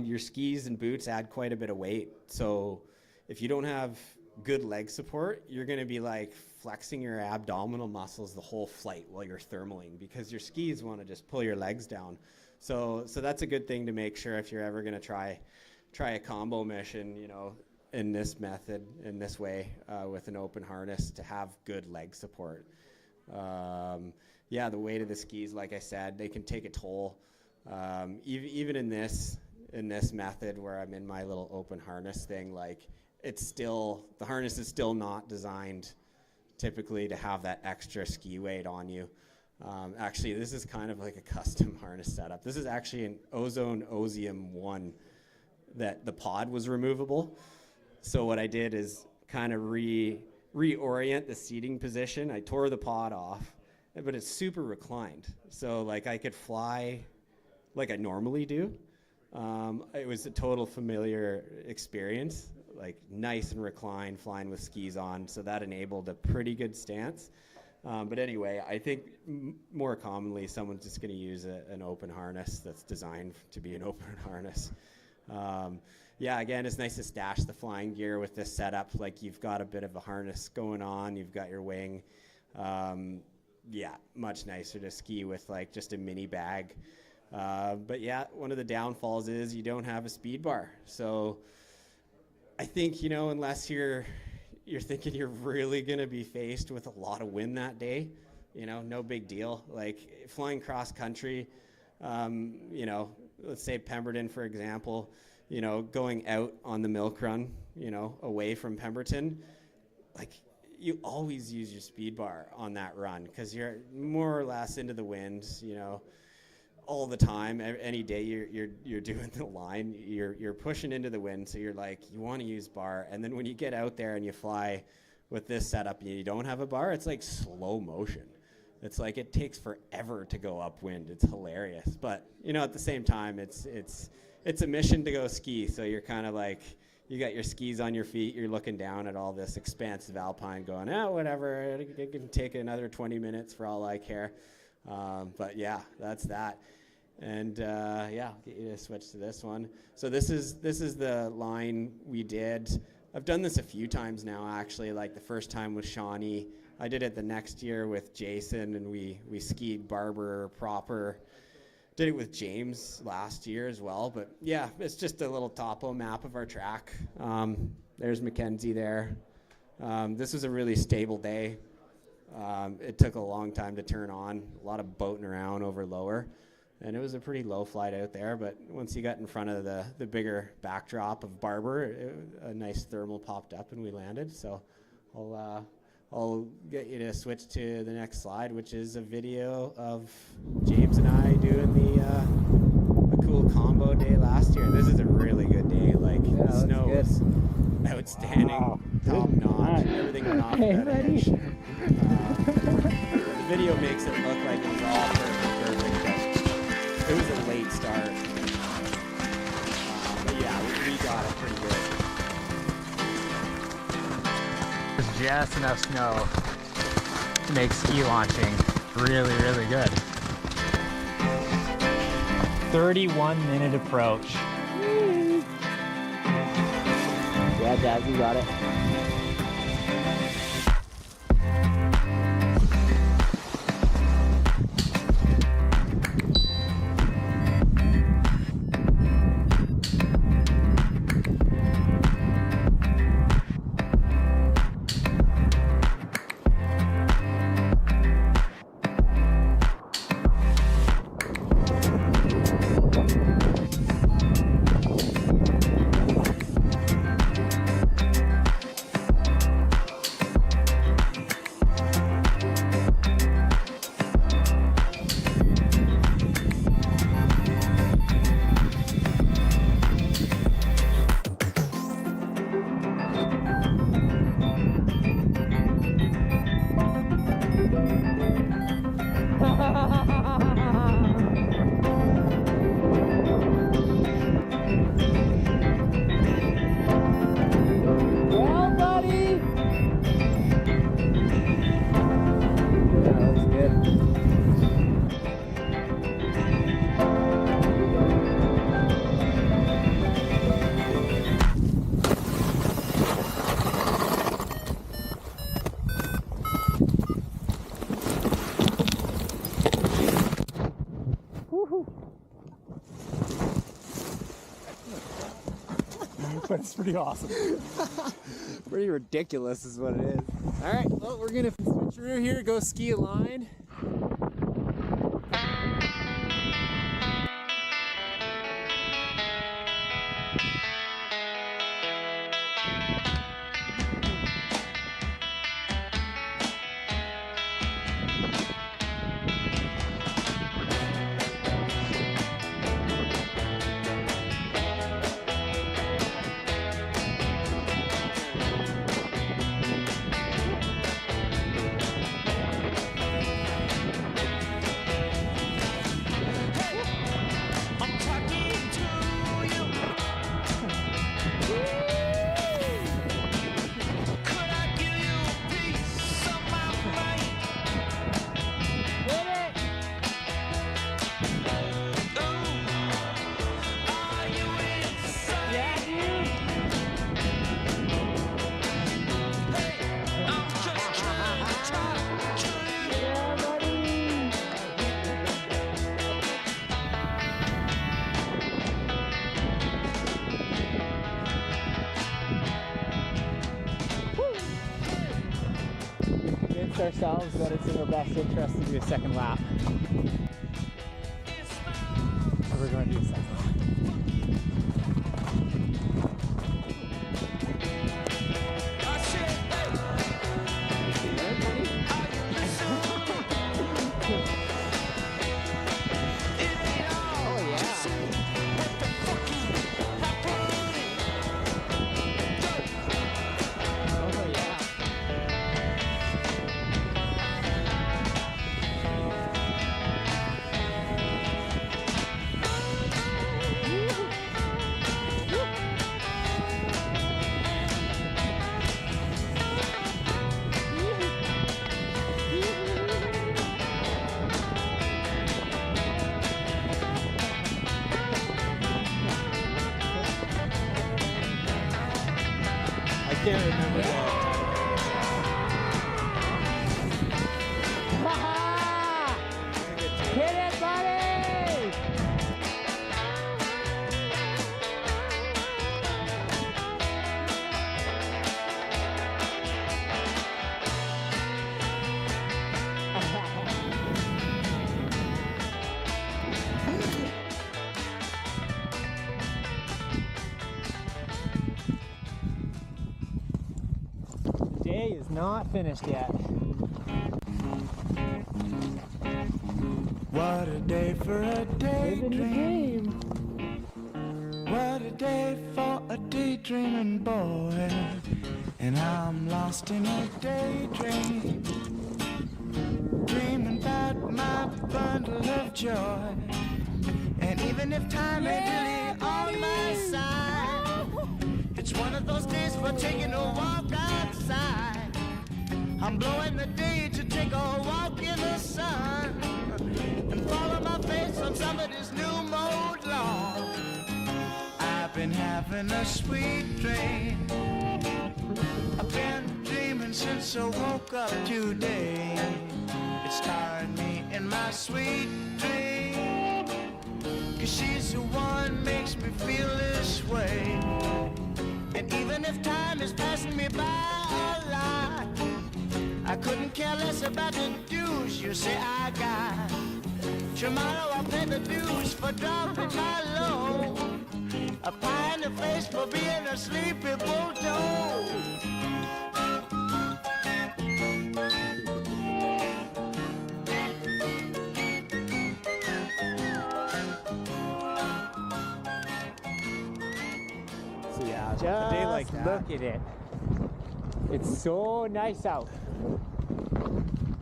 Your skis and boots add quite a bit of weight. So if you don't have good leg support, you're going to be like flexing your abdominal muscles the whole flight while you're thermaling, because your skis want to just pull your legs down. So that's a good thing to make sure if you're ever going to try a combo mission, you know, in this method, in this way, with an open harness, to have good leg support. Yeah, the weight of the skis, like I said, they can take a toll. Even in this method where I'm in my little open harness thing, like the harness is still not designed typically to have that extra ski weight on you. Actually, this is kind of like a custom harness setup. This is actually an Ozone Osium 1 that the pod was removable. So what I did is kind of reorient the seating position. I tore the pod off, but it's super reclined. So like I could fly like I normally do. It was a total familiar experience, like nice and reclined, flying with skis on. So that enabled a pretty good stance. But anyway, I think more commonly someone's just going to use an open harness that's designed to be an open harness. Yeah, again, it's nice to stash the flying gear with this setup. Like, you've got a bit of a harness going on, you've got your wing. Yeah, much nicer to ski with like just a mini bag. But yeah, one of the downfalls is you don't have a speed bar. So I think, you know, unless you're thinking you're really going to be faced with a lot of wind that day, you know, no big deal. Like flying cross country, you know, let's say Pemberton, for example, you know, going out on the milk run, you know, away from Pemberton, like you always use your speed bar on that run because you're more or less into the wind, you know, all the time. Any day you're doing the line, you're pushing into the wind, so you're like, you want to use bar. And then when you get out there and you fly with this setup and you don't have a bar, it's like slow motion. It's like it takes forever to go upwind. It's hilarious. But you know, at the same time, it's a mission to go ski. So you're kind of like, you got your skis on your feet, you're looking down at all this expansive alpine going, whatever, it can take another 20 minutes for all I care. But yeah, that's that. And yeah, I'll get you to switch to this one. So this is the line we did. I've done this a few times now, actually. Like the first time with Shawnee. I did it the next year with Jason, and we skied Barber proper. Did it with James last year as well. But yeah, it's just a little topo map of our track. There's Mackenzie there. This was a really stable day. It took a long time to turn on, a lot of boating around over lower, and it was a pretty low flight out there. But once you got in front of the bigger backdrop of Barber, a nice thermal popped up and we landed. So I'll get you to switch to the next slide, which is a video of James and I doing a cool combo day last year. This is a really good day. Like the snow was outstanding, top notch. Everything went off that edge. The video makes it look like it was all perfect, but it was a late start. But yeah, we got it pretty good. There's just enough snow to make ski launching really, really good. 31-minute approach. Yeah, Jazz, you got it. But it's pretty awesome. Pretty ridiculous is what it is. All right, well, we're gonna switch through here, go ski a line. convinced ourselves that it's in our best interest to do a second lap. So we're going to do a second lap. I can't remember that. Hit it, buddy! Day is not finished yet. What a day for a daydream. What a day for a daydreaming boy. And I'm lost in a daydream, dreaming about my bundle of joy. And even if time ain't really on my side, it's one of those days for taking a walk outside. I'm blowing the day to take a walk in the sun and follow my face on somebody's new mode lawn. I've been having a sweet dream. I've been dreaming since I woke up today. It starred me in my sweet dream, 'cause she's the one makes me feel this way. And even if time is passing me by a lot, I couldn't care less about the dues you say I got. Tomorrow I'll pay the dues for dropping my load, a pie in the face for being a sleepy bulldog. So yeah, Just a day like that. look at it. It's so nice out.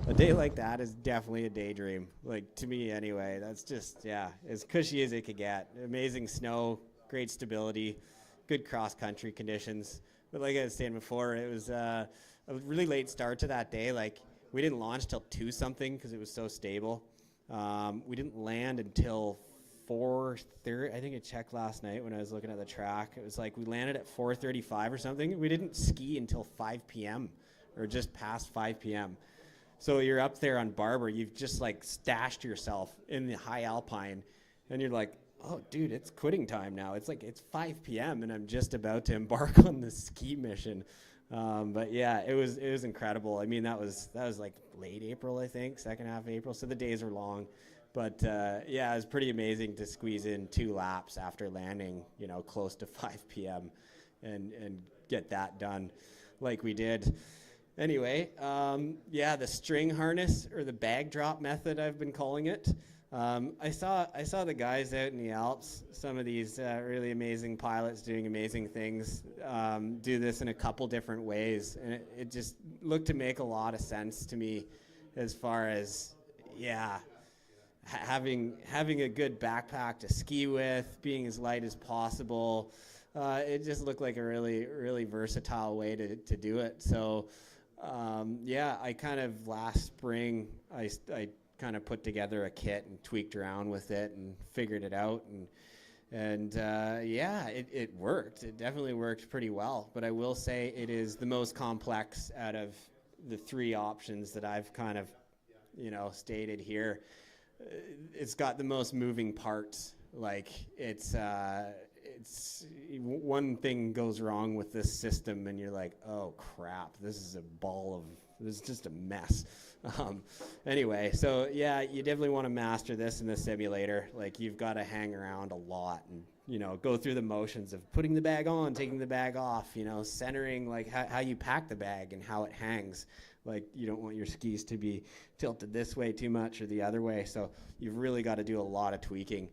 A day like that is definitely a daydream. Like, to me anyway. That's just, yeah, as cushy as it could get. Amazing snow, great stability, good cross-country conditions. But like I was saying before, it was a really late start to that day. Like, we didn't launch till 2-something because it was so stable. We didn't land until 4:30. I think I checked last night when I was looking at the track. It was like we landed at 4:35 or something. We didn't ski until 5 p.m. or just past 5 p.m. So you're up there on Barber, you've just like stashed yourself in the high alpine, and you're like, oh dude, it's quitting time now. It's like, it's 5 p.m. and I'm just about to embark on this ski mission. But yeah, it was incredible. I mean, that was like late April, I think, second half of April. So the days were long, but yeah, it was pretty amazing to squeeze in 2 laps after landing, you know, close to 5 p.m. and get that done like we did. Anyway, yeah, the string harness, or the bag drop method, I've been calling it. I saw the guys out in the Alps, some of these really amazing pilots doing amazing things, do this in a couple different ways, and it just looked to make a lot of sense to me, as far as, yeah, having a good backpack to ski with, being as light as possible. It just looked like a really versatile way to do it. So. Yeah, I kind of last spring, I kind of put together a kit and tweaked around with it and figured it out, and yeah, it worked. It definitely worked pretty well. But I will say it is the most complex out of the 3 options that I've kind of, you know, stated here. It's got the most moving parts. Like, it's one thing goes wrong with this system and you're like, oh crap, this is a ball of It was just a mess. Anyway, so yeah, you definitely want to master this in the simulator. Like, you've got to hang around a lot and, you know, go through the motions of putting the bag on, taking the bag off, you know, centering like how you pack the bag and how it hangs. Like, you don't want your skis to be tilted this way too much or the other way. So you've really got to do a lot of tweaking.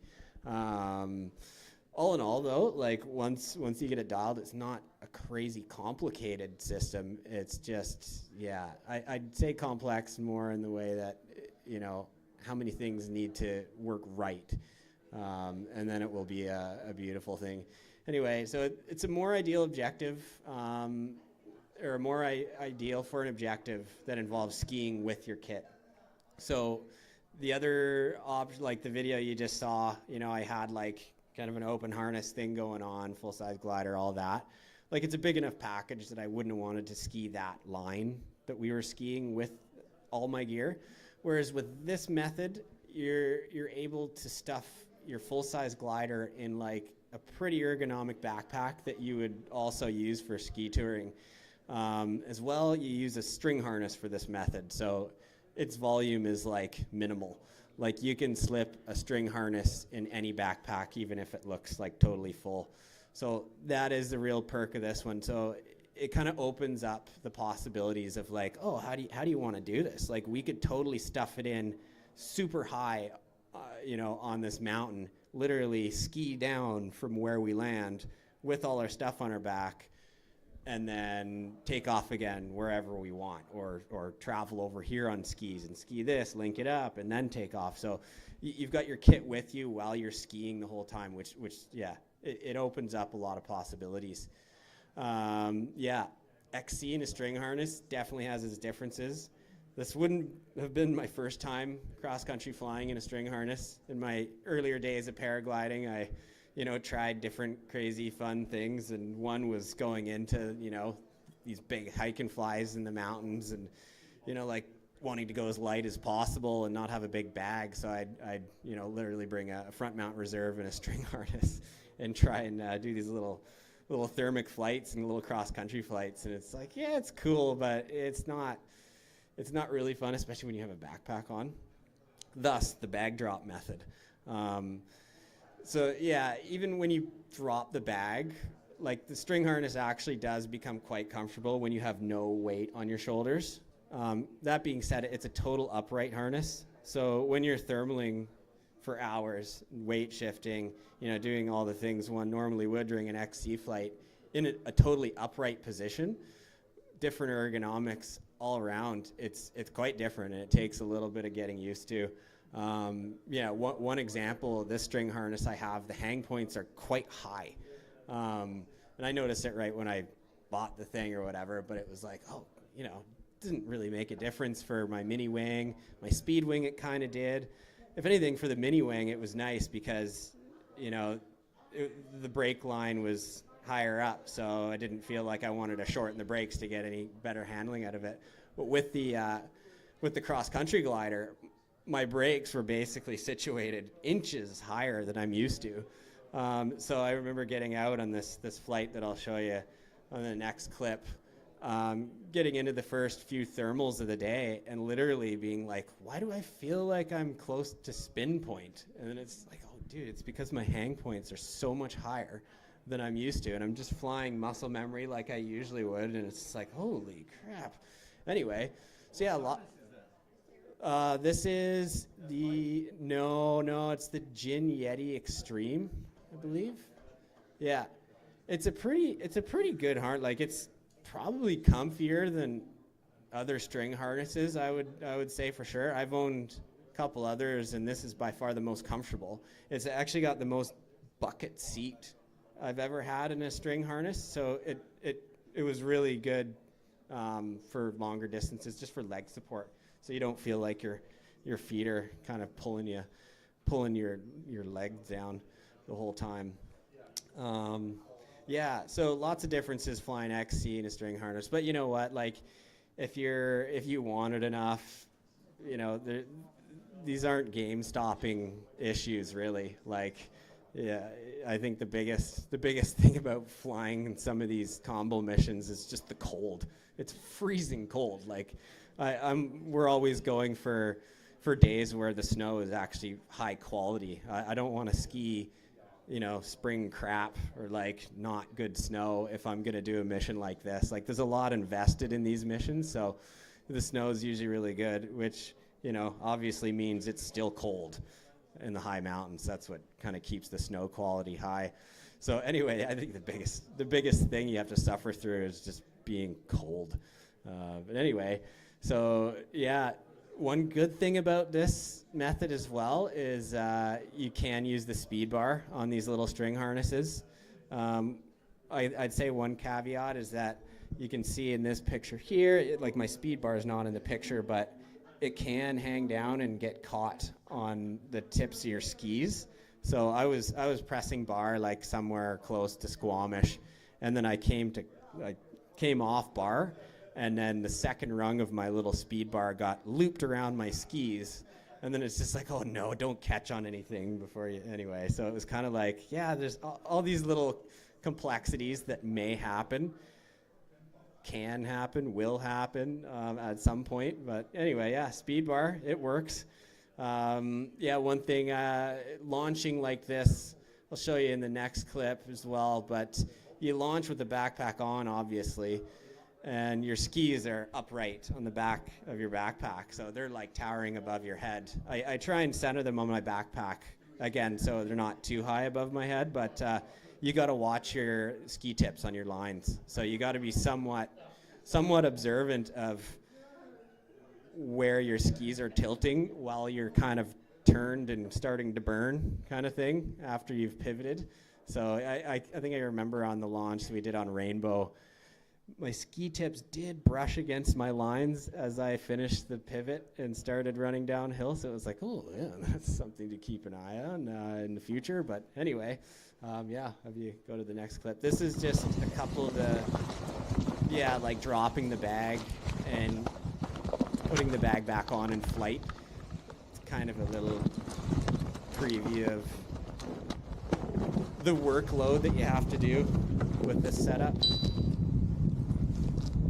All in all, though, like once you get it dialed, it's not a crazy complicated system. It's just, yeah, I'd say complex more in the way that, you know, how many things need to work right. And then it will be a beautiful thing. Anyway, so it's a more ideal objective, or more ideal for an objective that involves skiing with your kit. So the other option, like the video you just saw, you know, I had like kind of an open harness thing going on, full-size glider, all that. Like, it's a big enough package that I wouldn't have wanted to ski that line that we were skiing with all my gear. Whereas with this method, you're able to stuff your full-size glider in like a pretty ergonomic backpack that you would also use for ski touring. As well, you use a string harness for this method, so its volume is like minimal. Like, you can slip a string harness in any backpack, even if it looks like totally full. So that is the real perk of this one. So it kind of opens up the possibilities of like, oh, how do you want to do this? Like, we could totally stuff it in super high, you know, on this mountain, literally ski down from where we land with all our stuff on our back, and then take off again wherever we want, or travel over here on skis and ski this, link it up, and then take off. So you've got your kit with you while you're skiing the whole time, which yeah, it opens up a lot of possibilities. Yeah, XC in a string harness definitely has its differences. This wouldn't have been my first time cross-country flying in a string harness. In my earlier days of paragliding, I tried different crazy fun things, and one was going into, these big hike and flies in the mountains, and, like wanting to go as light as possible and not have a big bag. So I'd literally bring a front mount reserve and a string harness and try and do these little thermic flights and little cross-country flights. And it's like, yeah, it's cool, but it's not really fun, especially when you have a backpack on. Thus, the bag drop method. So yeah, even when you drop the bag, like the string harness actually does become quite comfortable when you have no weight on your shoulders. That being said, it's a total upright harness. So when you're thermaling for hours, weight shifting, doing all the things one normally would during an XC flight in a totally upright position, different ergonomics all around, it's quite different, and it takes a little bit of getting used to. One example, this string harness I have, the hang points are quite high. And I noticed it right when I bought the thing or whatever, but it was like, didn't really make a difference for my mini wing. My speed wing, it kind of did. If anything, for the mini wing, it was nice because, the brake line was higher up, so I didn't feel like I wanted to shorten the brakes to get any better handling out of it. But with the cross-country glider, my brakes were basically situated inches higher than I'm used to. So I remember getting out on this flight that I'll show you on the next clip, getting into the first few thermals of the day and literally being like, why do I feel like I'm close to spin point? And then it's like, oh, dude, it's because my hang points are so much higher than I'm used to. And I'm just flying muscle memory like I usually would. And it's like, holy crap. Anyway, so yeah, a lot. This is it's the Gin Yeti Extreme, I believe. Yeah, it's a pretty good harness. Like, it's probably comfier than other string harnesses, I would say for sure. I've owned a couple others, and this is by far the most comfortable. It's actually got the most bucket seat I've ever had in a string harness, so it was really good for longer distances, just for leg support. So you don't feel like your feet are kind of pulling your legs down the whole time. So lots of differences flying XC in a string harness. But you know what? Like, if you want it enough, these aren't game-stopping issues really. Like, yeah, I think the biggest thing about flying in some of these combo missions is just the cold. It's freezing cold. Like, we're always going for days where the snow is actually high quality. I don't want to ski, spring crap or like not good snow if I'm gonna do a mission like this. Like, there's a lot invested in these missions, so the snow is usually really good, which obviously means it's still cold in the high mountains. That's what kind of keeps the snow quality high. So anyway, I think the biggest thing you have to suffer through is just being cold. But anyway, so yeah, one good thing about this method as well is you can use the speed bar on these little string harnesses. I'd say one caveat is that you can see in this picture here, like my speed bar is not in the picture, but it can hang down and get caught on the tips of your skis. So I was pressing bar like somewhere close to Squamish, and then I came off bar, and then the second rung of my little speed bar got looped around my skis, and then it's just like, oh no, don't catch on anything before you. Anyway, so it was kind of like, yeah, there's all these little complexities that may happen. Can happen, will happen at some point. But anyway, yeah, speed bar, it works. One thing, launching like this, I'll show you in the next clip as well, but you launch with the backpack on, obviously, and your skis are upright on the back of your backpack, so they're like towering above your head. I try and center them on my backpack, again, so they're not too high above my head, but you got to watch your ski tips on your lines. So you got to be somewhat observant of where your skis are tilting while you're kind of turned and starting to burn kind of thing after you've pivoted. So I think I remember on the launch we did on Rainbow, my ski tips did brush against my lines as I finished the pivot and started running downhill. So it was like, oh, yeah, that's something to keep an eye on in the future. But anyway, have you go to the next clip. This is just a couple of the, like dropping the bag and putting the bag back on in flight. It's kind of a little preview of the workload that you have to do with this setup.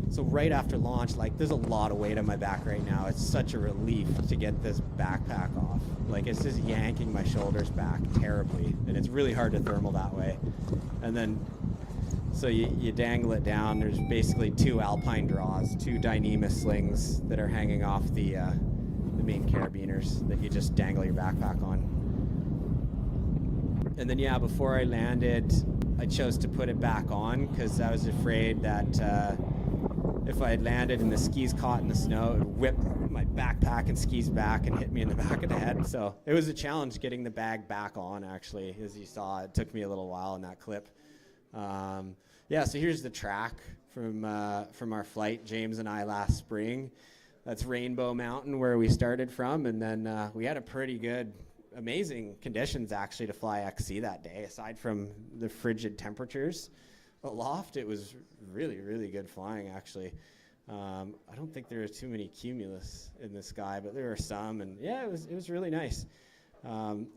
So right after launch, like there's a lot of weight on my back right now. It's such a relief to get this backpack off. Like it's just yanking my shoulders back terribly, and it's really hard to thermal that way. And then, so you dangle it down. There's basically two alpine draws, two Dyneema slings that are hanging off the main carabiners that you just dangle your backpack on. And then before I landed, I chose to put it back on because I was afraid that if I had landed and the skis caught in the snow, it would whip my backpack and skis back and hit me in the back of the head. So it was a challenge getting the bag back on, actually. As you saw, it took me a little while in that clip. So here's the track from our flight, James and I, last spring. That's Rainbow Mountain, where we started from. And then we had a pretty good, amazing conditions, actually, to fly XC that day, aside from the frigid temperatures. Aloft, it was really, really good flying, actually. I don't think there were too many cumulus in the sky, but there were some, and it was really nice.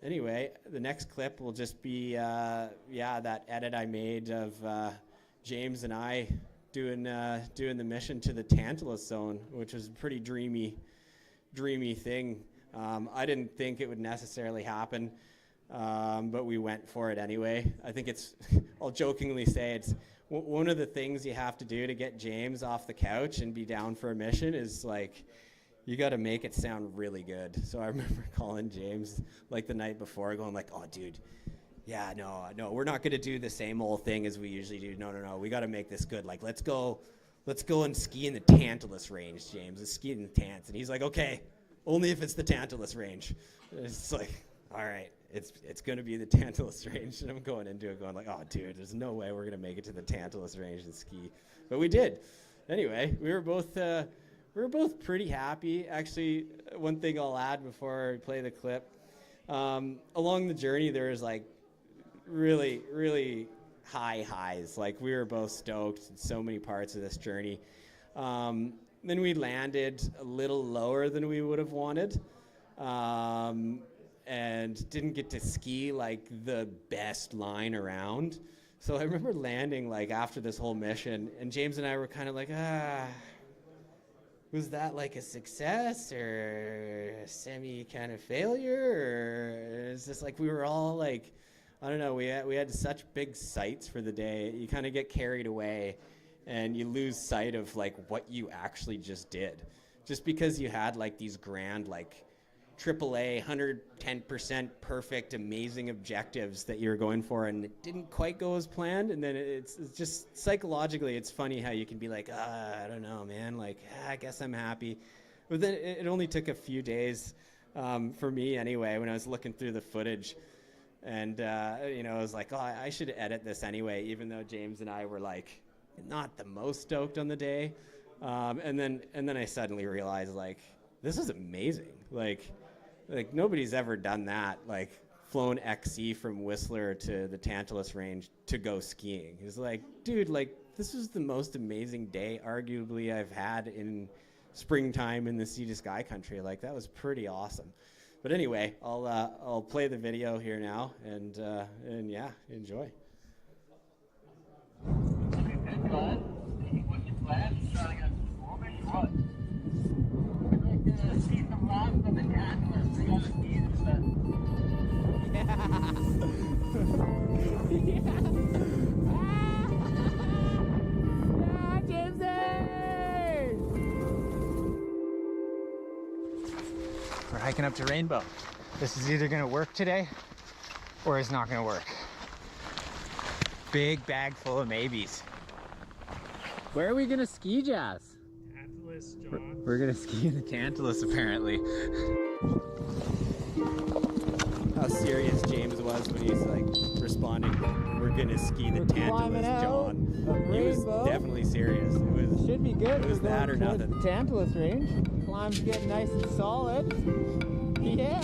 Anyway, the next clip will just be that edit I made of James and I doing the mission to the Tantalus Zone, which was a pretty dreamy thing. I didn't think it would necessarily happen. But we went for it anyway. I think I'll jokingly say it's one of the things you have to do to get James off the couch and be down for a mission is like, you got to make it sound really good. So I remember calling James like the night before going like, oh dude, no, we're not going to do the same old thing as we usually do. No, we got to make this good. Like, let's go and ski in the Tantalus range, James. Let's ski in the Tants. And he's like, okay, only if it's the Tantalus range. And it's like, all right. It's going to be the Tantalus range, and I'm going into it going like, oh, dude, there's no way we're going to make it to the Tantalus range and ski. But we did. Anyway, we were both pretty happy. Actually, one thing I'll add before I play the clip, along the journey, there was like really, really high highs. Like we were both stoked in so many parts of this journey. Then we landed a little lower than we would have wanted. and didn't get to ski like the best line around. So I remember landing like after this whole mission, and James and I were kind of like, was that like a success or a semi kind of failure? Or is this like we were all like, I don't know, we had such big sights for the day. You kind of get carried away and you lose sight of like what you actually just did. Just because you had like these grand like AAA 110% perfect amazing objectives that you were going for, and it didn't quite go as planned, and then it's just psychologically it's funny how you can be like, I don't know, man, like I guess I'm happy. But then it only took a few days for me anyway when I was looking through the footage, and I was like, I should edit this anyway, even though James and I were like not the most stoked on the day. And then I suddenly realized, like, this is amazing. Like nobody's ever done that, like flown XC from Whistler to the Tantalus range to go skiing. It's like, dude, like this was the most amazing day arguably I've had in springtime in the sea to sky country. Like that was pretty awesome. But anyway, I'll play the video here now, and yeah, enjoy. What's your plan? You trying to get warmish or what? I'd like to see some last of the Tantalus. They got a skis or something. We're hiking up to Rainbow. This is either gonna work today or it's not gonna work. Big bag full of maybes. Where are we gonna ski, Jazz? Tantalus, John. We're gonna ski in the Tantalus apparently. How serious James was when he's like responding, we're gonna ski the Tantalus, John. He was definitely serious. It Should be good. was We're that going or towards nothing. the Tantalus range. Climb's getting nice and solid. Yeah.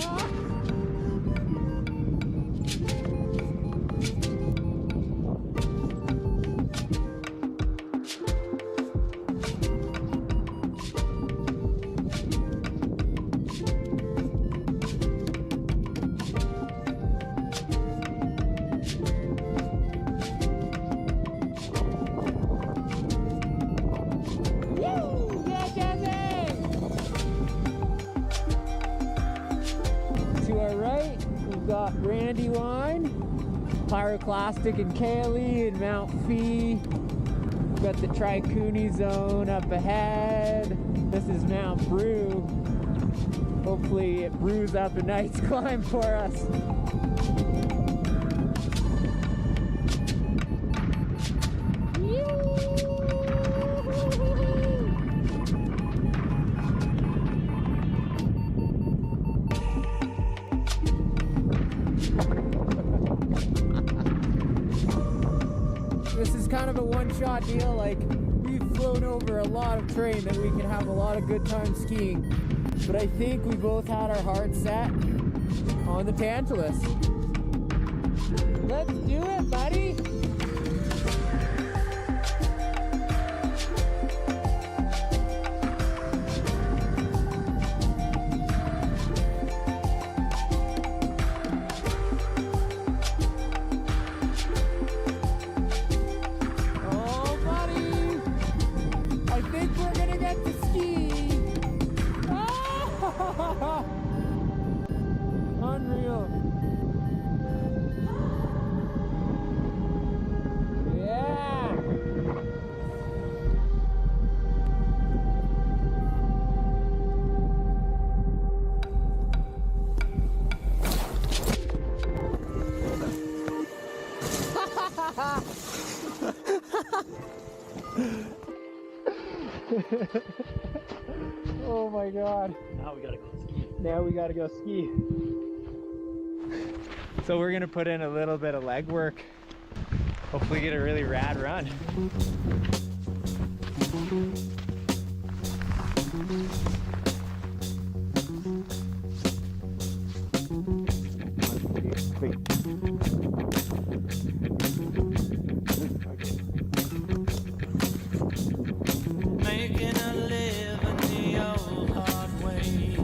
Pyroclastic and Cayley and Mount Fee. We've got the Tri-Cooney zone up ahead. This is Mount Brew. Hopefully it brews up a nice climb for us. This is kind of a one-shot deal. Like, we've flown over a lot of terrain that we can have a lot of good time skiing. But I think we both had our hearts set on the Tantalus. Let's do it, buddy! Unreal. Yeah. Oh my God. Now we gotta go ski. Now we gotta go ski. So we're gonna put in a little bit of leg work. Hopefully get a really rad run. Making a living the old hard way,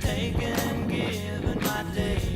taking and giving my day.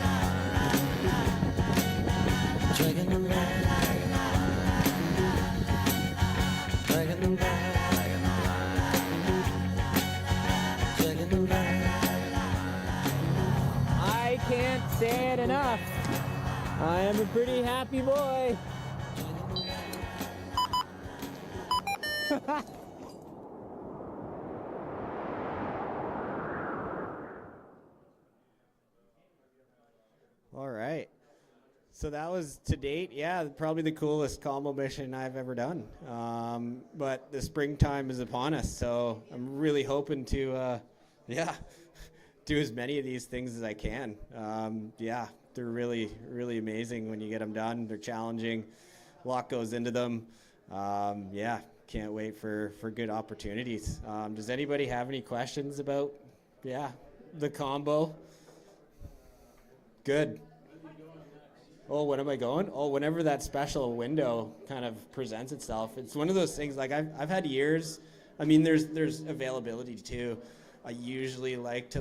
Dragging the line, dragging the line, dragging the line. I can't say it enough. I am a pretty happy boy. All right. So that was to date, yeah, probably the coolest combo mission I've ever done. But the springtime is upon us, so I'm really hoping to, do as many of these things as I can. Yeah, they're really, really amazing when you get them done. They're challenging. A lot goes into them. Yeah, can't wait for good opportunities. Does anybody have any questions about, the combo? Good. Oh, when am I going? Oh, whenever that special window kind of presents itself. It's one of those things, like I've had years. I mean, there's availability too. I usually like to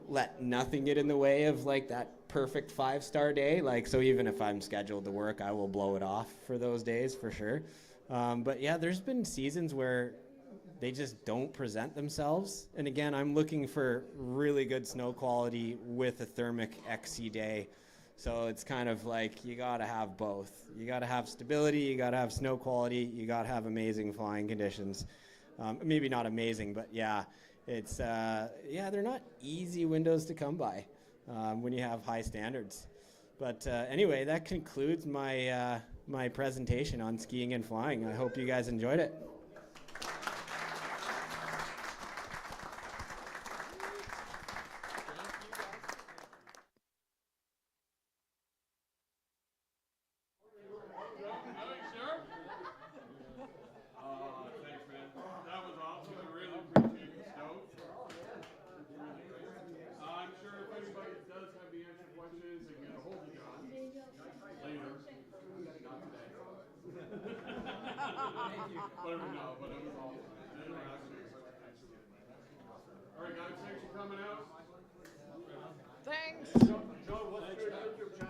let nothing get in the way of that perfect 5-star day. So even if I'm scheduled to work, I will blow it off for those days for sure. But yeah, there's been seasons where they just don't present themselves. And again, I'm looking for really good snow quality with a thermic XC day. So it's kind of you gotta have both. You gotta have stability, you gotta have snow quality, you gotta have amazing flying conditions. Maybe not amazing, but yeah, it's they're not easy windows to come by when you have high standards. But anyway, that concludes my my presentation on skiing and flying. I hope you guys enjoyed it. Thanks, man. That was awesome. I really appreciate the snow. I'm sure if anybody does have the answer questions, they can get a hold of John later. Not today. Whatever, no, but it was awesome. Interesting. All right, guys, thanks for coming out. Thanks. John, what's your YouTube channel?